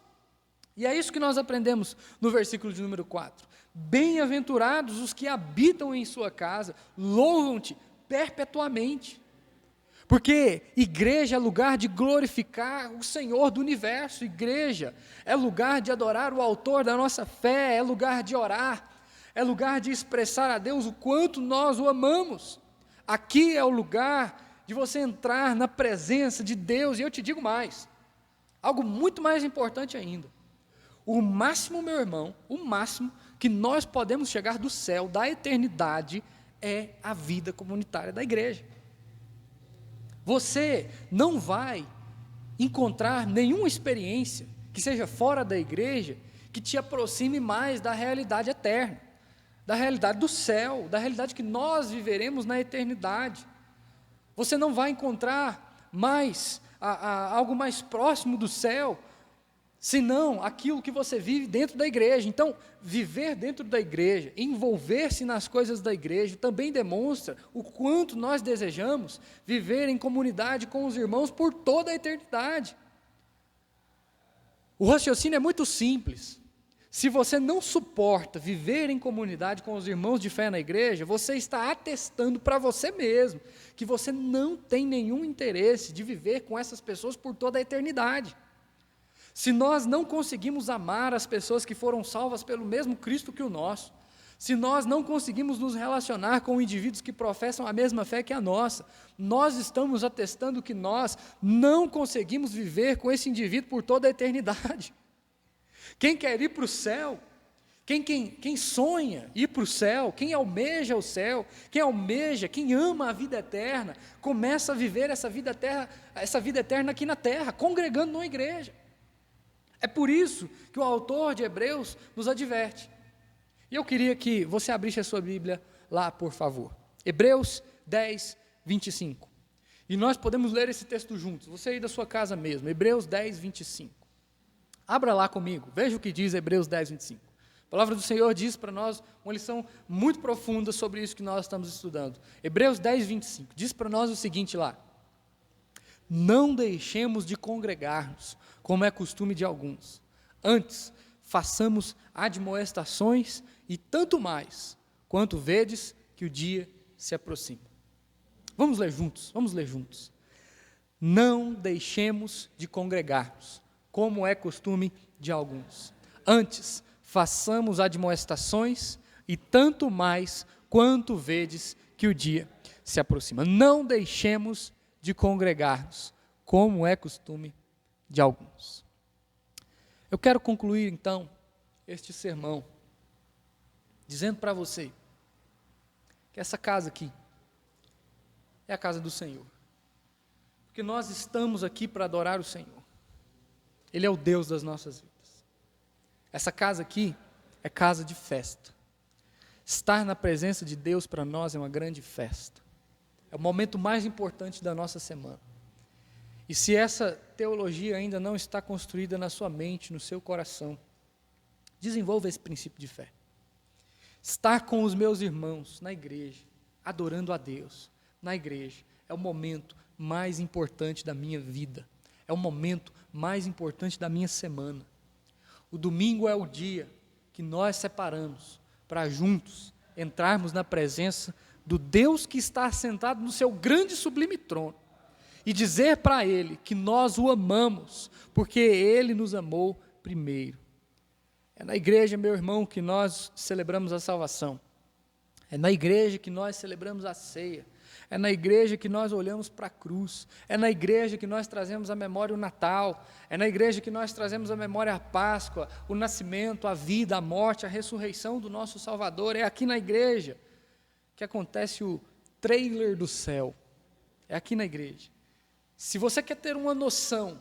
E é isso que nós aprendemos no versículo de número 4. Bem-aventurados os que habitam em sua casa, louvam-te perpetuamente. Porque igreja é lugar de glorificar o Senhor do universo, igreja é lugar de adorar o autor da nossa fé, é lugar de orar, é lugar de expressar a Deus o quanto nós o amamos. Aqui é o lugar de você entrar na presença de Deus, e eu te digo mais, algo muito mais importante ainda. O máximo, meu irmão, o máximo que nós podemos chegar do céu, da eternidade, é a vida comunitária da igreja. Você não vai encontrar nenhuma experiência que seja fora da igreja que te aproxime mais da realidade eterna, da realidade do céu, da realidade que nós viveremos na eternidade. Você não vai encontrar mais algo mais próximo do céu senão aquilo que você vive dentro da igreja. Então, viver dentro da igreja, envolver-se nas coisas da igreja, também demonstra o quanto nós desejamos viver em comunidade com os irmãos por toda a eternidade. O raciocínio é muito simples. Se você não suporta viver em comunidade com os irmãos de fé na igreja, você está atestando para você mesmo que você não tem nenhum interesse de viver com essas pessoas por toda a eternidade. Se nós não conseguimos amar as pessoas que foram salvas pelo mesmo Cristo que o nosso, se nós não conseguimos nos relacionar com indivíduos que professam a mesma fé que a nossa, nós estamos atestando que nós não conseguimos viver com esse indivíduo por toda a eternidade. Quem quer ir para o céu, quem sonha ir para o céu, quem almeja o céu, quem ama a vida eterna, começa a viver essa vida eterna aqui na terra, congregando numa igreja. É por isso que o autor de Hebreus nos adverte. E eu queria que você abrisse a sua Bíblia lá, por favor. Hebreus 10, 25. E nós podemos ler esse texto juntos, você aí da sua casa mesmo, Hebreus 10, 25. Abra lá comigo, veja o que diz Hebreus 10, 25. A palavra do Senhor diz para nós uma lição muito profunda sobre isso que nós estamos estudando. Hebreus 10, 25, diz para nós o seguinte lá: não deixemos de congregar-nos, como é costume de alguns. Antes, façamos admoestações e tanto mais, quanto vedes que o dia se aproxima. Vamos ler juntos. Não deixemos de congregar-nos, como é costume de alguns. Antes, façamos admoestações e tanto mais, quanto vedes que o dia se aproxima. Não deixemos de congregar-nos, como é costume de alguns. Eu quero concluir, então, este sermão, dizendo para você, que essa casa aqui, é a casa do Senhor, porque nós estamos aqui para adorar o Senhor, Ele é o Deus das nossas vidas. Essa casa aqui é casa de festa, estar na presença de Deus para nós é uma grande festa, é o momento mais importante da nossa semana. E se essa teologia ainda não está construída na sua mente, no seu coração, desenvolva esse princípio de fé. Estar com os meus irmãos na igreja, adorando a Deus, na igreja, é o momento mais importante da minha vida, é o momento mais importante da minha semana. O domingo é o dia que nós separamos para juntos entrarmos na presença do Deus que está sentado no seu grande e sublime trono, e dizer para Ele que nós o amamos, porque Ele nos amou primeiro. É na igreja, meu irmão, que nós celebramos a salvação. É na igreja que nós celebramos a ceia. É na igreja que nós olhamos para a cruz. É na igreja que nós trazemos à memória o Natal. É na igreja que nós trazemos à memória a Páscoa, o nascimento, a vida, a morte, a ressurreição do nosso Salvador. É aqui na igreja que acontece o trailer do céu. É aqui na igreja. Se você quer ter uma noção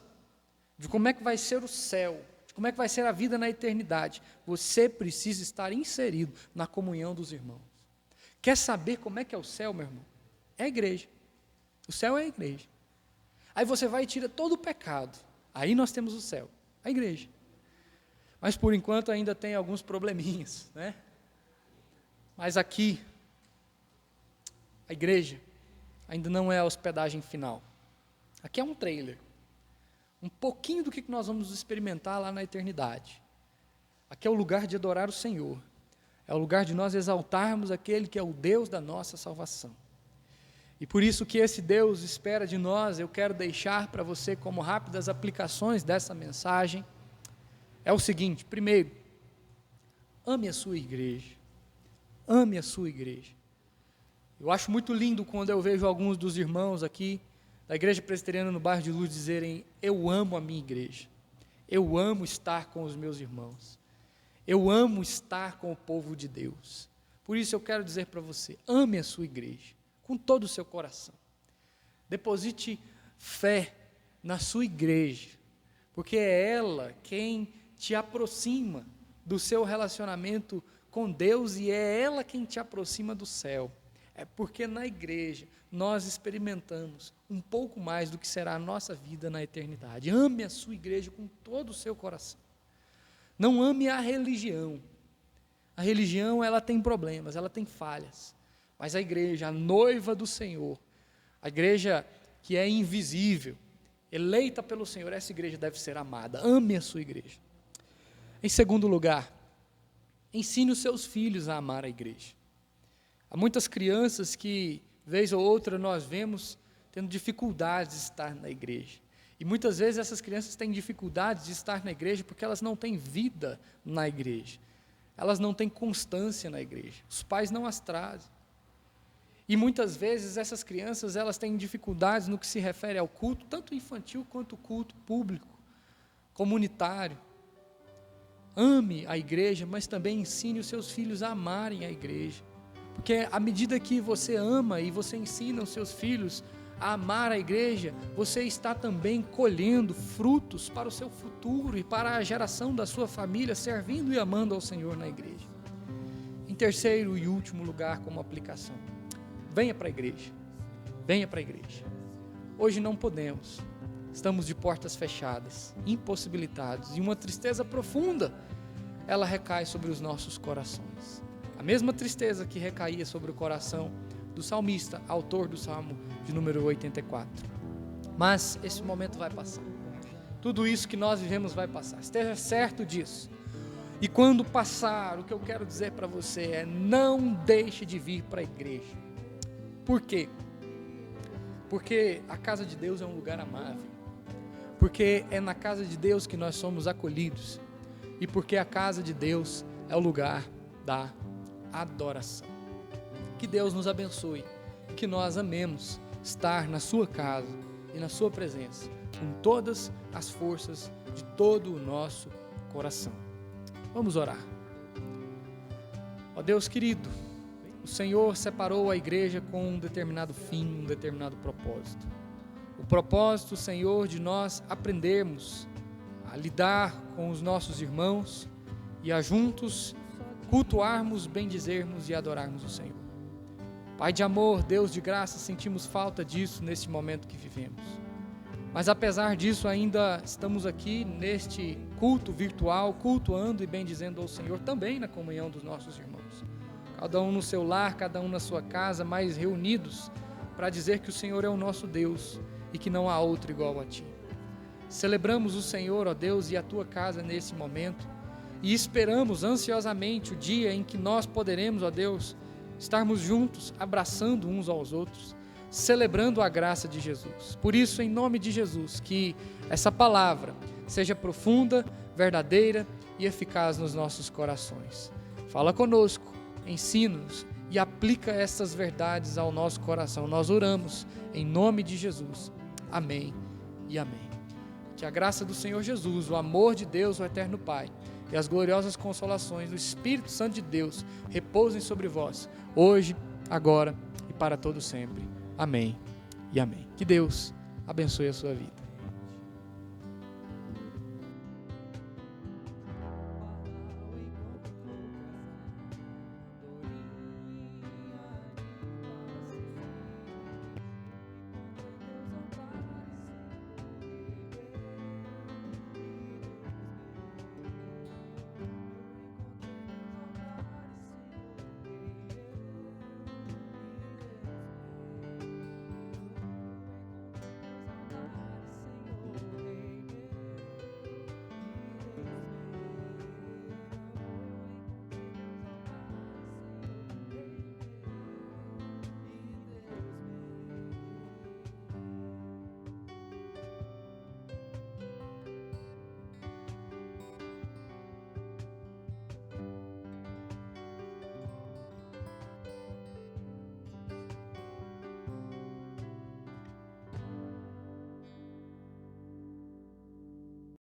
de como é que vai ser o céu, de como é que vai ser a vida na eternidade, você precisa estar inserido na comunhão dos irmãos. Quer saber como é que é o céu, meu irmão? É a igreja. O céu é a igreja. Aí você vai e tira todo o pecado. Aí nós temos o céu, a igreja. Mas por enquanto ainda tem alguns probleminhas, né? Mas aqui, a igreja ainda não é a hospedagem final. Aqui é um trailer, um pouquinho do que nós vamos experimentar lá na eternidade. Aqui é o lugar de adorar o Senhor, é o lugar de nós exaltarmos aquele que é o Deus da nossa salvação. E por isso que esse Deus espera de nós, eu quero deixar para você como rápidas aplicações dessa mensagem, é o seguinte: primeiro, ame a sua igreja, ame a sua igreja. Eu acho muito lindo quando eu vejo alguns dos irmãos aqui, da Igreja Presbiteriana no Bairro de Luz, dizerem: eu amo a minha igreja, eu amo estar com os meus irmãos, eu amo estar com o povo de Deus. Por isso eu quero dizer para você, ame a sua igreja, com todo o seu coração. Deposite fé na sua igreja, porque é ela quem te aproxima do seu relacionamento com Deus e é ela quem te aproxima do céu. É porque na igreja nós experimentamos um pouco mais do que será a nossa vida na eternidade. Ame a sua igreja com todo o seu coração. Não ame a religião. A religião, ela tem problemas, ela tem falhas. Mas a igreja, a noiva do Senhor, a igreja que é invisível, eleita pelo Senhor, essa igreja deve ser amada. Ame a sua igreja. Em segundo lugar, ensine os seus filhos a amar a igreja. Há muitas crianças que, vez ou outra, nós vemos tendo dificuldades de estar na igreja. E muitas vezes essas crianças têm dificuldades de estar na igreja porque elas não têm vida na igreja. Elas não têm constância na igreja. Os pais não as trazem. E muitas vezes essas crianças, elas têm dificuldades no que se refere ao culto, tanto infantil quanto culto público, comunitário. Ame a igreja, mas também ensine os seus filhos a amarem a igreja. Porque à medida que você ama e você ensina os seus filhos a amar a igreja, você está também colhendo frutos para o seu futuro e para a geração da sua família, servindo e amando ao Senhor na igreja. Em terceiro e último lugar, como aplicação, venha para a igreja, venha para a igreja. Hoje não podemos, estamos de portas fechadas, impossibilitados, e uma tristeza profunda, ela recai sobre os nossos corações. A mesma tristeza que recaía sobre o coração do salmista, autor do Salmo de número 84. Mas esse momento vai passar. Tudo isso que nós vivemos vai passar. Esteja certo disso. E quando passar, o que eu quero dizer para você é: não deixe de vir para a igreja. Por quê? Porque a casa de Deus é um lugar amável. Porque é na casa de Deus que nós somos acolhidos. E porque a casa de Deus é o lugar da adoração. Que Deus nos abençoe, que nós amemos estar na sua casa e na sua presença, com todas as forças de todo o nosso coração. Vamos orar. Ó Deus querido, o Senhor separou a igreja com um determinado fim, um determinado propósito. O propósito, Senhor, de nós aprendermos a lidar com os nossos irmãos e a juntos cultuarmos, bendizermos e adorarmos o Senhor. Pai de amor, Deus de graça, sentimos falta disso neste momento que vivemos. Mas apesar disso, ainda estamos aqui neste culto virtual, cultuando e bendizendo ao Senhor, também na comunhão dos nossos irmãos. Cada um no seu lar, cada um na sua casa, mas reunidos para dizer que o Senhor é o nosso Deus e que não há outro igual a Ti. Celebramos o Senhor, ó Deus, e a Tua casa nesse momento, e esperamos ansiosamente o dia em que nós poderemos, ó Deus, estarmos juntos, abraçando uns aos outros, celebrando a graça de Jesus. Por isso, em nome de Jesus, que essa palavra seja profunda, verdadeira e eficaz nos nossos corações. Fala conosco, ensina-nos e aplica estas verdades ao nosso coração. Nós oramos em nome de Jesus. Amém e amém. Que a graça do Senhor Jesus, o amor de Deus, o eterno Pai, e as gloriosas consolações do Espírito Santo de Deus repousem sobre vós, hoje, agora e para todo sempre. Amém e amém. Que Deus abençoe a sua vida.